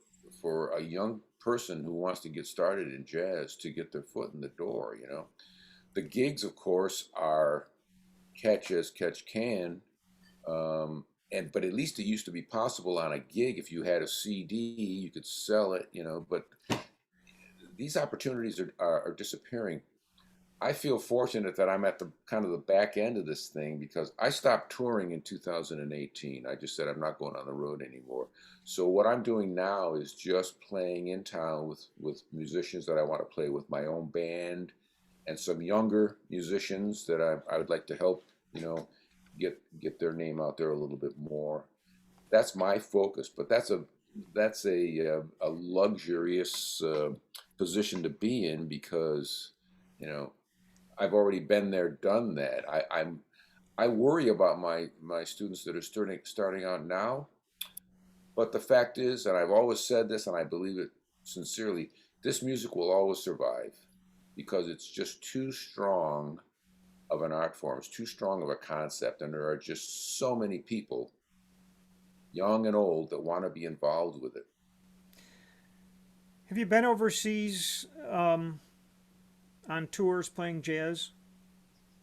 Speaker 2: a young person who wants to get started in jazz to get their foot in the door. The gigs, of course, are catch as catch can. But at least it used to be possible on a gig if you had a CD, you could sell it. But these opportunities are disappearing. I feel fortunate that I'm at the kind of the back end of this thing because I stopped touring in 2018. I just said I'm not going on the road anymore. So what I'm doing now is just playing in town with musicians that I want to play with, my own band and some younger musicians that I would like to help, you know, get their name out there a little bit more. That's my focus, but that's a luxurious position to be in because you know I've already been there, done that. I worry about my students that are starting out now, but the fact is, and I've always said this, and I believe it sincerely, this music will always survive. because it's just too strong of an art form. It's too strong of a concept, and there are just so many people, young and old, that want to be involved with it.
Speaker 1: Have you been overseas on tours playing jazz?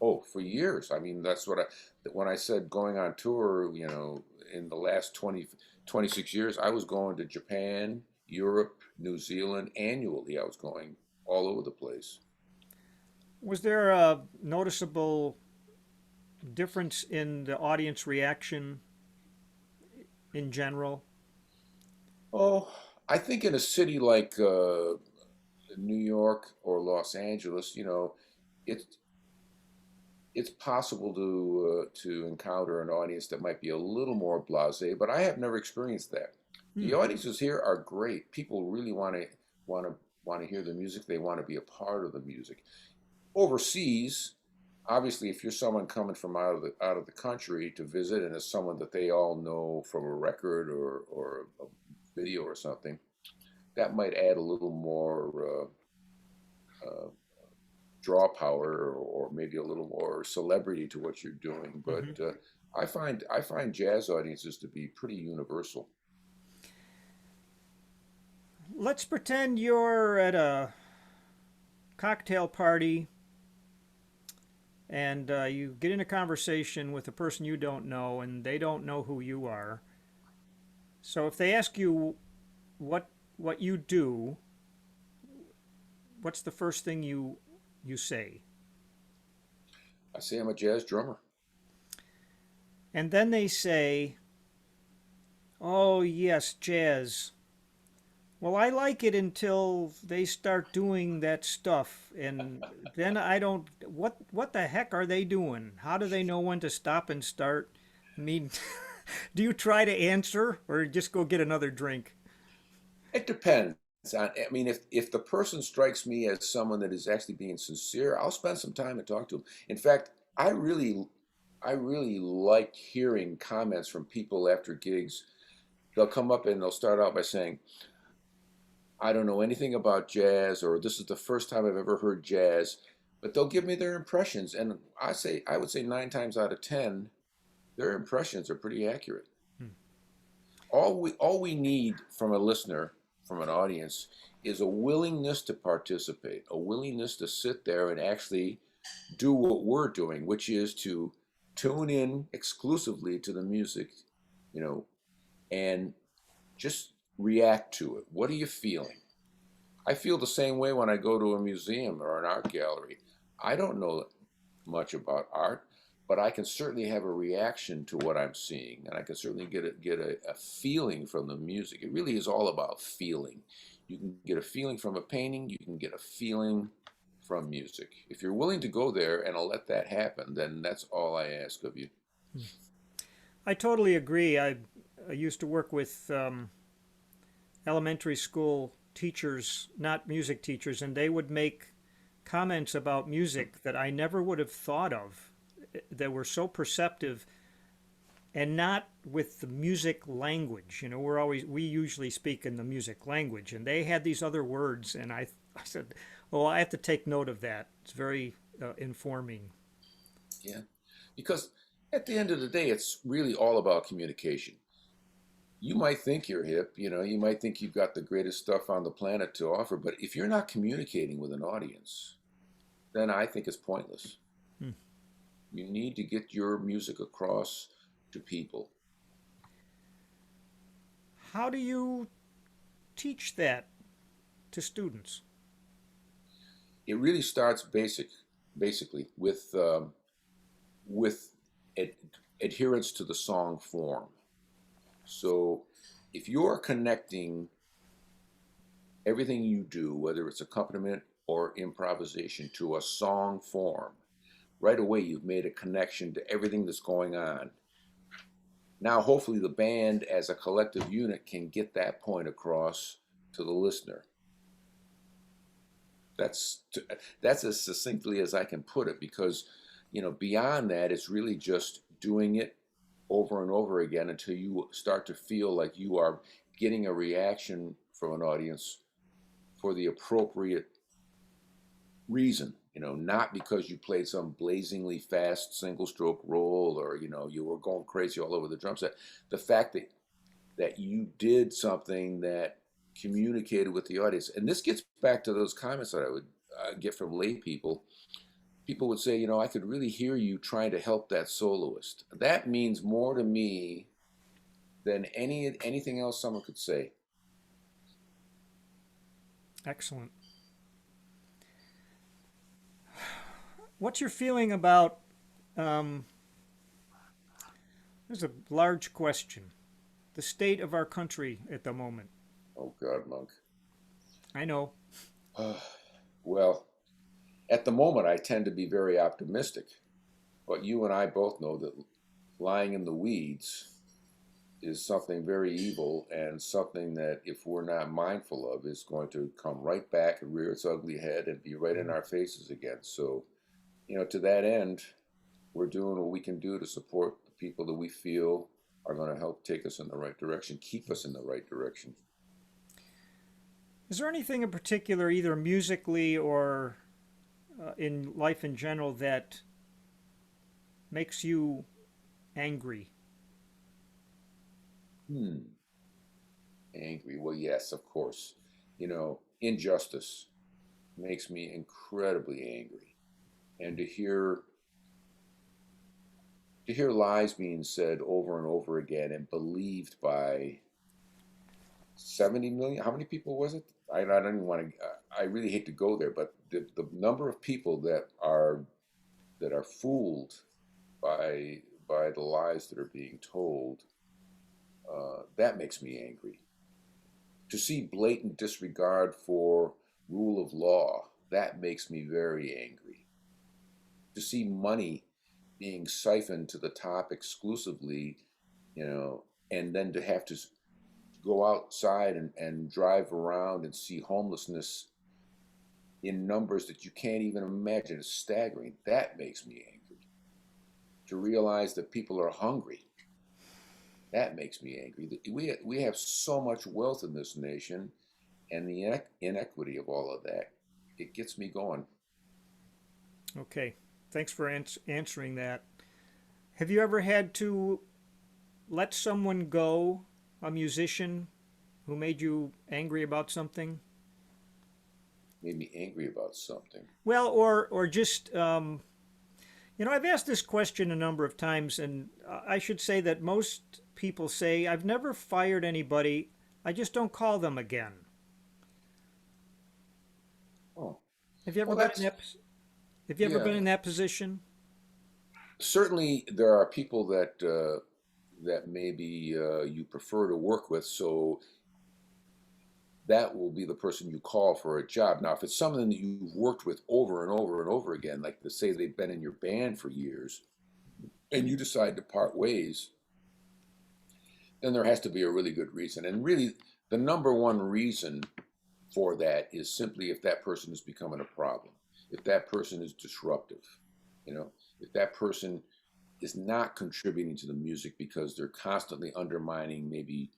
Speaker 2: Oh, for years. I mean, that's what I, when I said going on tour, in the last 26 years, I was going to Japan, Europe, New Zealand annually. I was going all over the place.
Speaker 1: Was there a noticeable difference in the audience reaction in general?
Speaker 2: Oh, I think in a city like New York or Los Angeles, it's it's possible to encounter an audience that might be a little more blasé, but I have never experienced that. The
Speaker 1: Hmm.
Speaker 2: audiences here are great. People really want to want to hear the music. They want to be a part of the music. Overseas, obviously, if you're someone coming from out of the country to visit, and it's someone that they all know from a record or a video or something, that might add a little more uh, draw power, or maybe a little more celebrity to what you're doing. But
Speaker 1: Hmm.
Speaker 2: I find jazz audiences to be pretty universal.
Speaker 1: Let's pretend you're at a cocktail party and you get in a conversation with a person you don't know and they don't know who you are. So if they ask you what what you do, what's the first thing you say?
Speaker 2: I say I'm a jazz drummer.
Speaker 1: And then they say, "Oh, yes, jazz. Well, I like it until they start doing that stuff, and then I don't. What the heck are they doing? How do they know when to stop and start? I mean, do you try to answer or just go get another drink?
Speaker 2: It depends. I mean, if the person strikes me as someone that is actually being sincere, I'll spend some time and talk to them. In fact, I really like hearing comments from people after gigs. They'll come up and they'll start out by saying, I don't know anything about jazz, or this is the first time I've ever heard jazz, but they'll give me their impressions. And I would say 9 times out of 10, their impressions are pretty accurate.
Speaker 1: Hmm.
Speaker 2: All we need from a listener, from an audience, is a willingness to participate, a willingness to sit there and actually do what we're doing, which is to tune in exclusively to the music, you know, and just react to it. What are you feeling? I feel the same way when I go to a museum or an art gallery. I don't know much about art, but I can certainly have a reaction to what I'm seeing, and I can certainly get a feeling from the music. It really is all about feeling. You can get a feeling from a painting. You can get a feeling from music. If you're willing to go there and let that happen, then that's all I ask of you.
Speaker 1: I totally agree. I used to work with elementary school teachers, not music teachers, and they would make comments about music that I never would have thought of that were so perceptive and not with the music language. You know, we usually speak in the music language, and they had these other words, and I said, "Oh, I have to take note of that. It's very informing."
Speaker 2: Yeah, because at the end of the day, it's really all about communication. You might think you're hip, you might think you've got the greatest stuff on the planet to offer, but if you're not communicating with an audience, then I think it's pointless.
Speaker 1: Hmm.
Speaker 2: You need to get your music across to people.
Speaker 1: How do you teach that to students?
Speaker 2: It really starts basically with ad- adherence to the song form. So if you're connecting everything you do, whether it's accompaniment or improvisation, to a song form, right away you've made a connection to everything that's going on. Now, hopefully, the band as a collective unit can get that point across to the listener. That's that's as succinctly as I can put it, because beyond that, it's really just doing it over and over again until you start to feel like you are getting a reaction from an audience for the appropriate reason, not because you played some blazingly fast single stroke roll or, you were going crazy all over the drum set. The fact that you did something that communicated with the audience. And this gets back to those comments that I would get from lay people. People would say, I could really hear you trying to help that soloist. That means more to me than anything else someone could say.
Speaker 1: Excellent. What's your feeling about? Um, There's a large question. The state of our country at the moment.
Speaker 2: Oh God, Monk.
Speaker 1: I know.
Speaker 2: Well, at the moment, I tend to be very optimistic, but you and I both know that lying in the weeds is something very evil and something that, if we're not mindful of, is going to come right back and rear its ugly head and be right in
Speaker 1: Mm.
Speaker 2: our faces again. So, to that end, we're doing what we can do to support the people that we feel are going to help take us in the right direction, keep us in the right direction.
Speaker 1: Is there anything in particular, either musically or in life in general, that makes you angry?
Speaker 2: Hmm. Angry. Well, yes, of course. Injustice makes me incredibly angry. And to hear lies being said over and over again and believed by 70 million, how many people was it? I don't even want to, I really hate to go there, but the number of people that are fooled by the lies that are being told, that makes me angry. To see blatant disregard for rule of law, that makes me very angry. To see money being siphoned to the top exclusively, you know, and then to have to go outside and drive around and see homelessness in numbers that you can't even imagine is staggering. That makes me angry. To realize that people are hungry, that makes me angry. We have so much wealth in this nation, and the inequity of all of that, it gets me going.
Speaker 1: Okay. Thanks for answering that. Have you ever had to let someone go, a musician who made you angry about something?
Speaker 2: Made me angry about something.
Speaker 1: Well, or just I've asked this question a number of times, and I should say that most people say I've never fired anybody. I just don't call them again.
Speaker 2: Oh,
Speaker 1: Have you ever
Speaker 2: well,
Speaker 1: been in that? Have you ever
Speaker 2: yeah.
Speaker 1: been in that position?
Speaker 2: Certainly, there are people that maybe you prefer to work with, so that will be the person you call for a job. Now, if it's someone that you've worked with over and over and over again, like to say they've been in your band for years, and you decide to part ways, then there has to be a really good reason. And really, the number one reason for that is simply if that person is becoming a problem, if that person is disruptive, if that person is not contributing to the music because they're constantly undermining maybe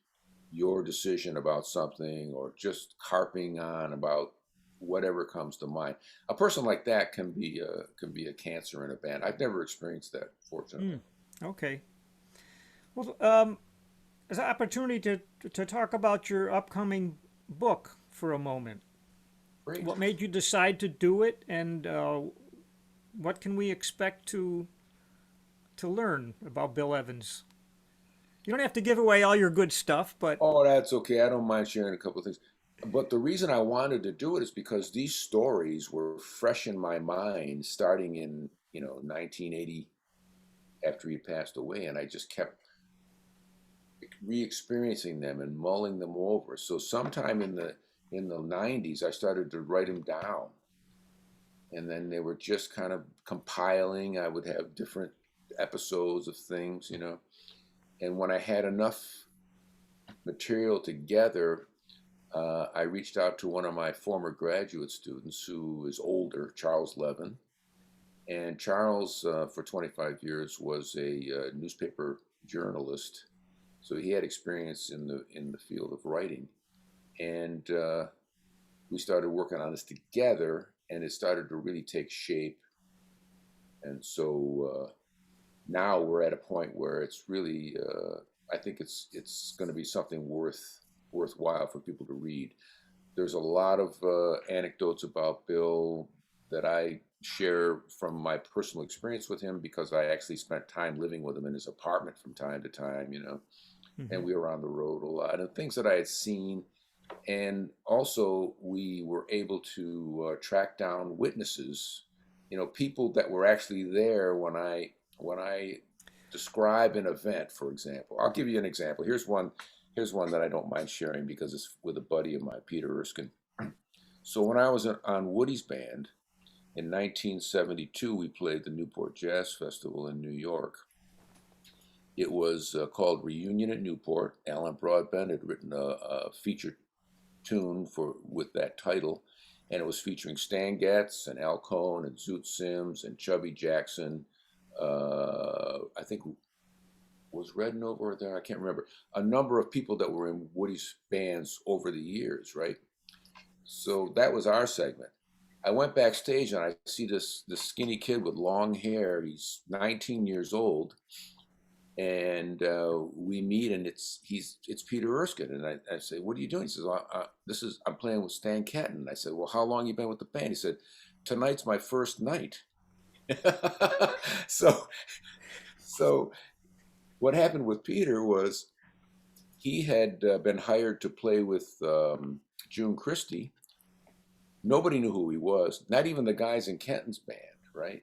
Speaker 2: your decision about something or just carping on about whatever comes to mind. A person like that can be a cancer in a band. I've never experienced that, fortunately.
Speaker 1: Mm, okay. Well, as an opportunity to talk about your upcoming book for a moment.
Speaker 2: Great.
Speaker 1: What made you decide to do it, and what can we expect to learn about Bill Evans? You don't have to give away all your good stuff, but
Speaker 2: Oh, that's okay. I don't mind sharing a couple of things. But the reason I wanted to do it is because these stories were fresh in my mind starting in, 1980 after he passed away, and I just kept re-experiencing them and mulling them over. So sometime in the 90s, I started to write them down, and then they were just kind of compiling. I would have different episodes of things, and when I had enough material together, I reached out to one of my former graduate students who is older, Charles Levin. And Charles, for 25 years, was a newspaper journalist. So he had experience in the field of writing. And we started working on this together, and it started to really take shape. And so now we're at a point where it's really, I think it's going to be something worthwhile for people to read. There's a lot of anecdotes about Bill that I share from my personal experience with him because I actually spent time living with him in his apartment from time to time, and
Speaker 1: Hmm.
Speaker 2: we were on the road a lot, and things that I had seen. And also, we were able to track down witnesses, people that were actually there when I describe an event. For example, I'll give you an example. Here's one that I don't mind sharing because it's with a buddy of mine, Peter Erskine. So when I was on Woody's band in 1972, we played the Newport Jazz Festival in New York. It was called Reunion at Newport. Alan Broadbent had written a feature tune for with that title, and it was featuring Stan Getz and Al Cohn and Zoot Sims and Chubby Jackson. I think was Red Nova there. I can't remember. A number of people that were in Woody's bands over the years, right? So that was our segment. I went backstage and I see this skinny kid with long hair. He's 19 years old, and we meet, and it's Peter Erskine, and I say, "What are you doing?" He says, I'm playing with Stan Kenton." I said, "Well, how long you been with the band?" He said, "Tonight's my first night." so so what happened with Peter was he had been hired to play with June Christie. Nobody knew who he was, not even the guys in Kenton's band, right?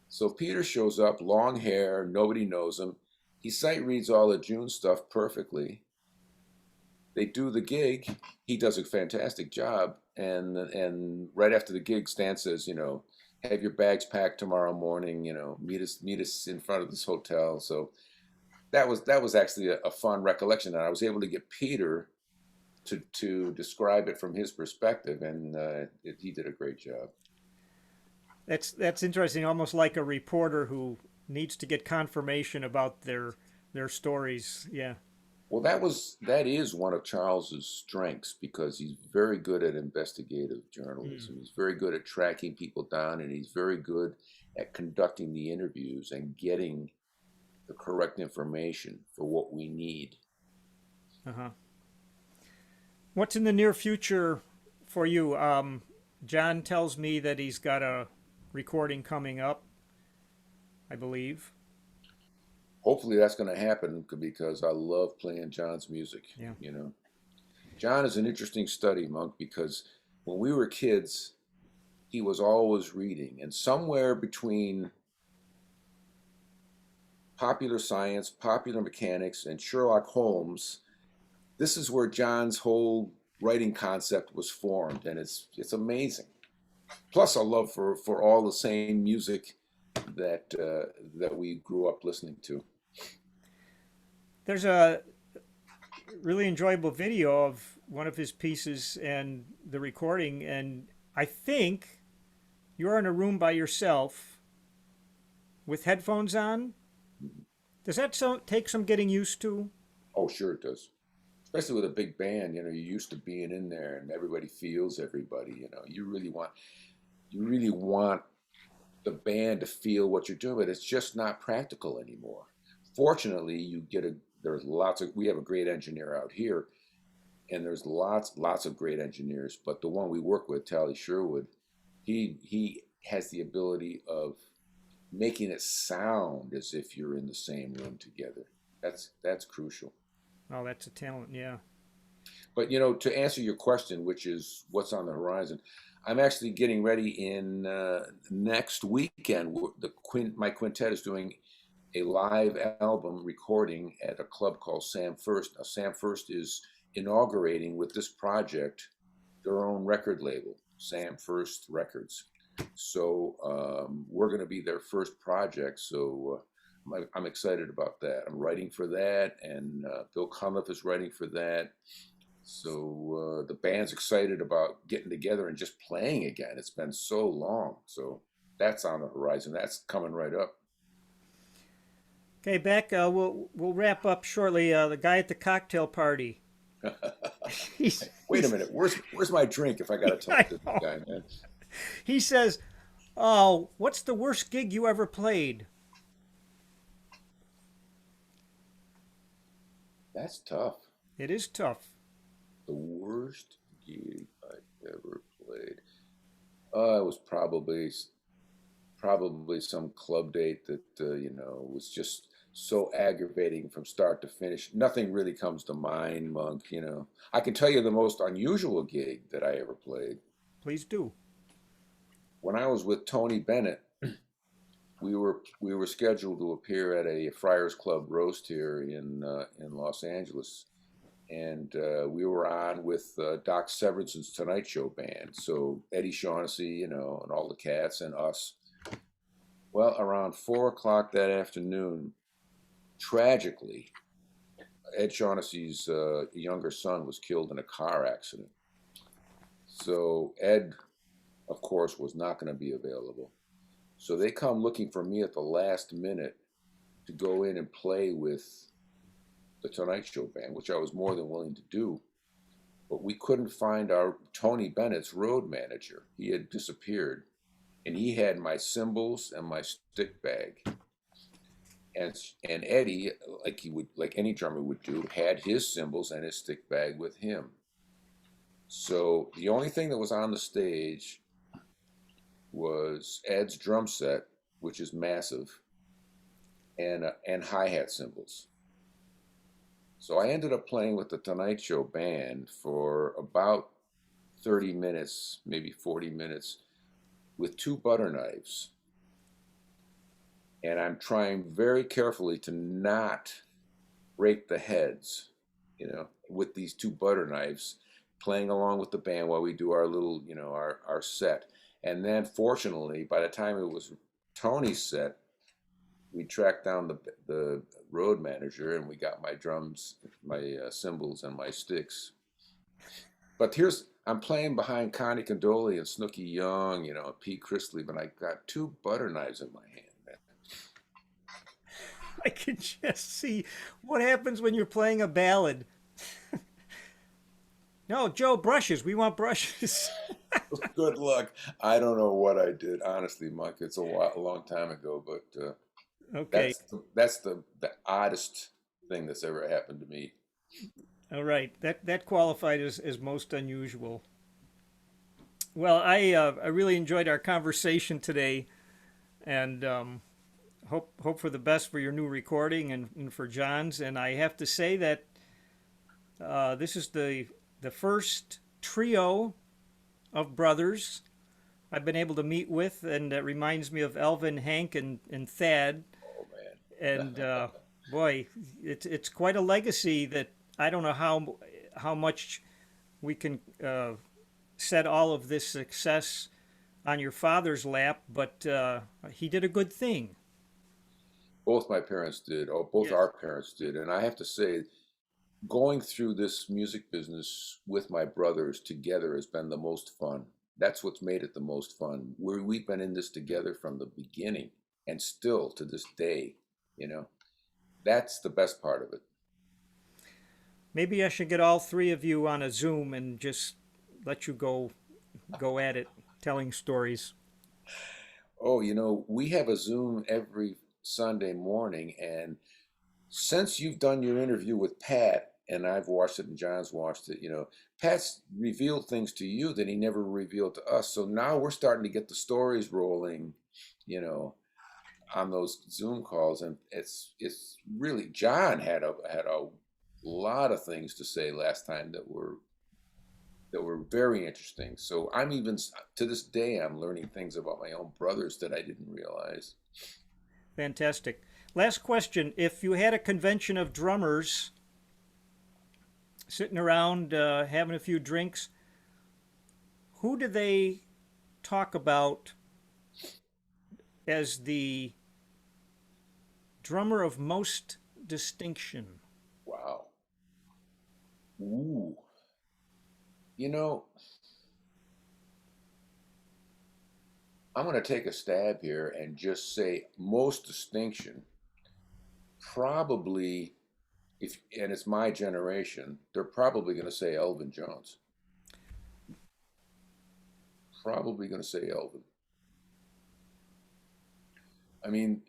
Speaker 2: So Peter shows up, long hair, nobody knows him. He sight reads all the June stuff perfectly. They do the gig. He does a fantastic job. And right after the gig, Stan says, have your bags packed tomorrow morning. Meet us in front of this hotel. So that was actually a fun recollection, and I was able to get Peter to describe it from his perspective, and he did a great job.
Speaker 1: That's interesting. Almost like a reporter who needs to get confirmation about their stories. Yeah.
Speaker 2: Well, that is one of Charles's strengths because he's very good at investigative
Speaker 1: Mm.
Speaker 2: journalism. He's very good at tracking people down, and he's very good at conducting the interviews and getting the correct information for what we need.
Speaker 1: Uh huh. What's in the near future for you? John tells me that he's got a recording coming up, I believe.
Speaker 2: Hopefully, that's going to happen because I love playing John's music.
Speaker 1: Yeah.
Speaker 2: You know, John is an interesting study, Monk, because when we were kids, he was always reading, and somewhere between popular science, popular mechanics, and Sherlock Holmes, this is where John's whole writing concept was formed, and it's amazing. Plus, a love for all the same music that we grew up listening to.
Speaker 1: There's a really enjoyable video of one of his pieces and the recording, and I think you're in a room by yourself with headphones on. Does that take some getting used to?
Speaker 2: Oh, sure it does. Especially with a big band, you're used to being in there and everybody feels everybody. You really want the band to feel what you're doing, but it's just not practical anymore. Fortunately, there's lots of we have a great engineer out here, and there's lots of great engineers. But the one we work with, Tally Sherwood, he has the ability of making it sound as if you're in the same room together. That's crucial.
Speaker 1: Oh, that's a talent, yeah.
Speaker 2: But to answer your question, which is what's on the horizon, I'm actually getting ready in next weekend. My quintet is doing a live album recording at a club called Sam First. Now, Sam First is inaugurating with this project their own record label, Sam First Records. So we're going to be their first project. So I'm excited about that. I'm writing for that, and Bill Cunliffe is writing for that. So the band's excited about getting together and just playing again. It's been so long. So that's on the horizon. That's coming right up.
Speaker 1: Okay, Beck, we'll wrap up shortly. The guy at the cocktail party. He's,
Speaker 2: Wait a minute. Where's my drink if I got to talk
Speaker 1: I
Speaker 2: to this
Speaker 1: know.
Speaker 2: guy, man?
Speaker 1: He says, "Oh, what's the worst gig you ever played?"
Speaker 2: That's tough.
Speaker 1: It is tough.
Speaker 2: The worst gig I ever played. It was probably some club date that was just so aggravating from start to finish. Nothing really comes to mind, Monk. I can tell you the most unusual gig that I ever played.
Speaker 1: Please do.
Speaker 2: When I was with Tony Bennett, we were scheduled to appear at a Friars Club roast here in Los Angeles, and we were on with Doc Severson's Tonight Show band. So Eddie Shaughnessy, and all the cats and us. Well, around 4 o'clock that afternoon, tragically, Ed Shaughnessy's younger son was killed in a car accident. So Ed, of course, was not going to be available. So they come looking for me at the last minute to go in and play with the Tonight Show band, which I was more than willing to do. But we couldn't find our Tony Bennett's road manager. He had disappeared, and he had my cymbals and my stick bag. And Eddie, like any drummer would do, had his cymbals and his stick bag with him. So the only thing that was on the stage was Ed's drum set, which is massive, and hi-hat cymbals. So I ended up playing with the Tonight Show band for about 30 minutes, maybe 40 minutes, with two butter knives. And I'm trying very carefully to not break the heads, with these two butter knives, playing along with the band while we do our little, our set. And then fortunately, by the time it was Tony's set, we tracked down the road manager, and we got my drums, my cymbals, and my sticks. But I'm playing behind Connie Condoli and Snooky Young, and Pete Chrisley, but I got two butter knives in my hand, man.
Speaker 1: I can just see what happens when you're playing a ballad. No, Joe, brushes. We want brushes.
Speaker 2: Good luck. I don't know what I did, honestly, Mike. It's a long time ago, but
Speaker 1: Okay.
Speaker 2: that's the oddest thing that's ever happened to me.
Speaker 1: All right. That qualified as most unusual. Well, I really enjoyed our conversation today, and hope for the best for your new recording and for John's. And I have to say that this is the first trio of brothers I've been able to meet with, and it reminds me of Elvin, Hank, and Thad.
Speaker 2: Oh
Speaker 1: And
Speaker 2: man.
Speaker 1: boy, it's quite a legacy that I don't know how much we can set all of this success on your father's lap, but he did a good thing.
Speaker 2: Both my parents did. Oh, both
Speaker 1: Yes.
Speaker 2: our parents did. And I have to say, going through this music business with my brothers together has been the most fun. That's what's made it the most fun. We've been in this together from the beginning and still to this day, you know. That's the best part of it.
Speaker 1: Maybe I should get all three of you on a Zoom and just let you go at it, telling stories.
Speaker 2: Oh, we have a Zoom every Sunday morning, and since you've done your interview with Pat, and I've watched it and John's watched it, Pat's revealed things to you that he never revealed to us. So now we're starting to get the stories rolling, you know, on those Zoom calls, and it's really John had a lot of things to say last time that were very interesting. So I'm even to this day I'm learning things about my own brothers that I didn't realize.
Speaker 1: Fantastic. Last question. If you had a convention of drummers sitting around having a few drinks, who do they talk about as the drummer of most distinction?
Speaker 2: Wow. Ooh. You know, I'm going to take a stab here and just say most distinction. Probably if and it's my generation, they're probably going to say Elvin Jones. Probably going to say Elvin. I mean,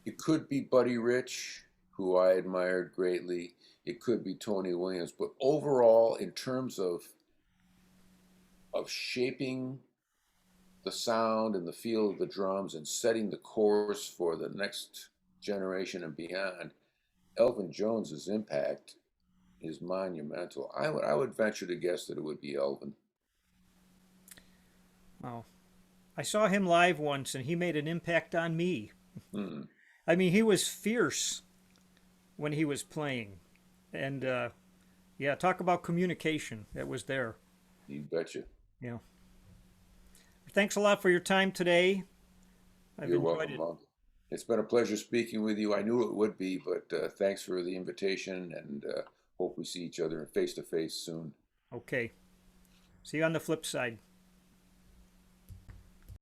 Speaker 2: it could be Buddy Rich, who I admired greatly. It could be Tony Williams, but overall, in terms of shaping the sound and the feel of the drums and setting the course for the next generation and beyond, Elvin Jones's impact is monumental. I would venture to guess that it would be Elvin.
Speaker 1: Wow. I saw him live once and he made an impact on me.
Speaker 2: Hmm.
Speaker 1: I mean, he was fierce when he was playing. And yeah, talk about communication that was there.
Speaker 2: You betcha.
Speaker 1: Yeah. Thanks a lot for your time today. I've
Speaker 2: You're
Speaker 1: enjoyed
Speaker 2: welcome,
Speaker 1: it.
Speaker 2: Monk. It's been a pleasure speaking with you. I knew it would be, but thanks for the invitation, and hope we see each other face to face soon.
Speaker 1: Okay. See you on the flip side.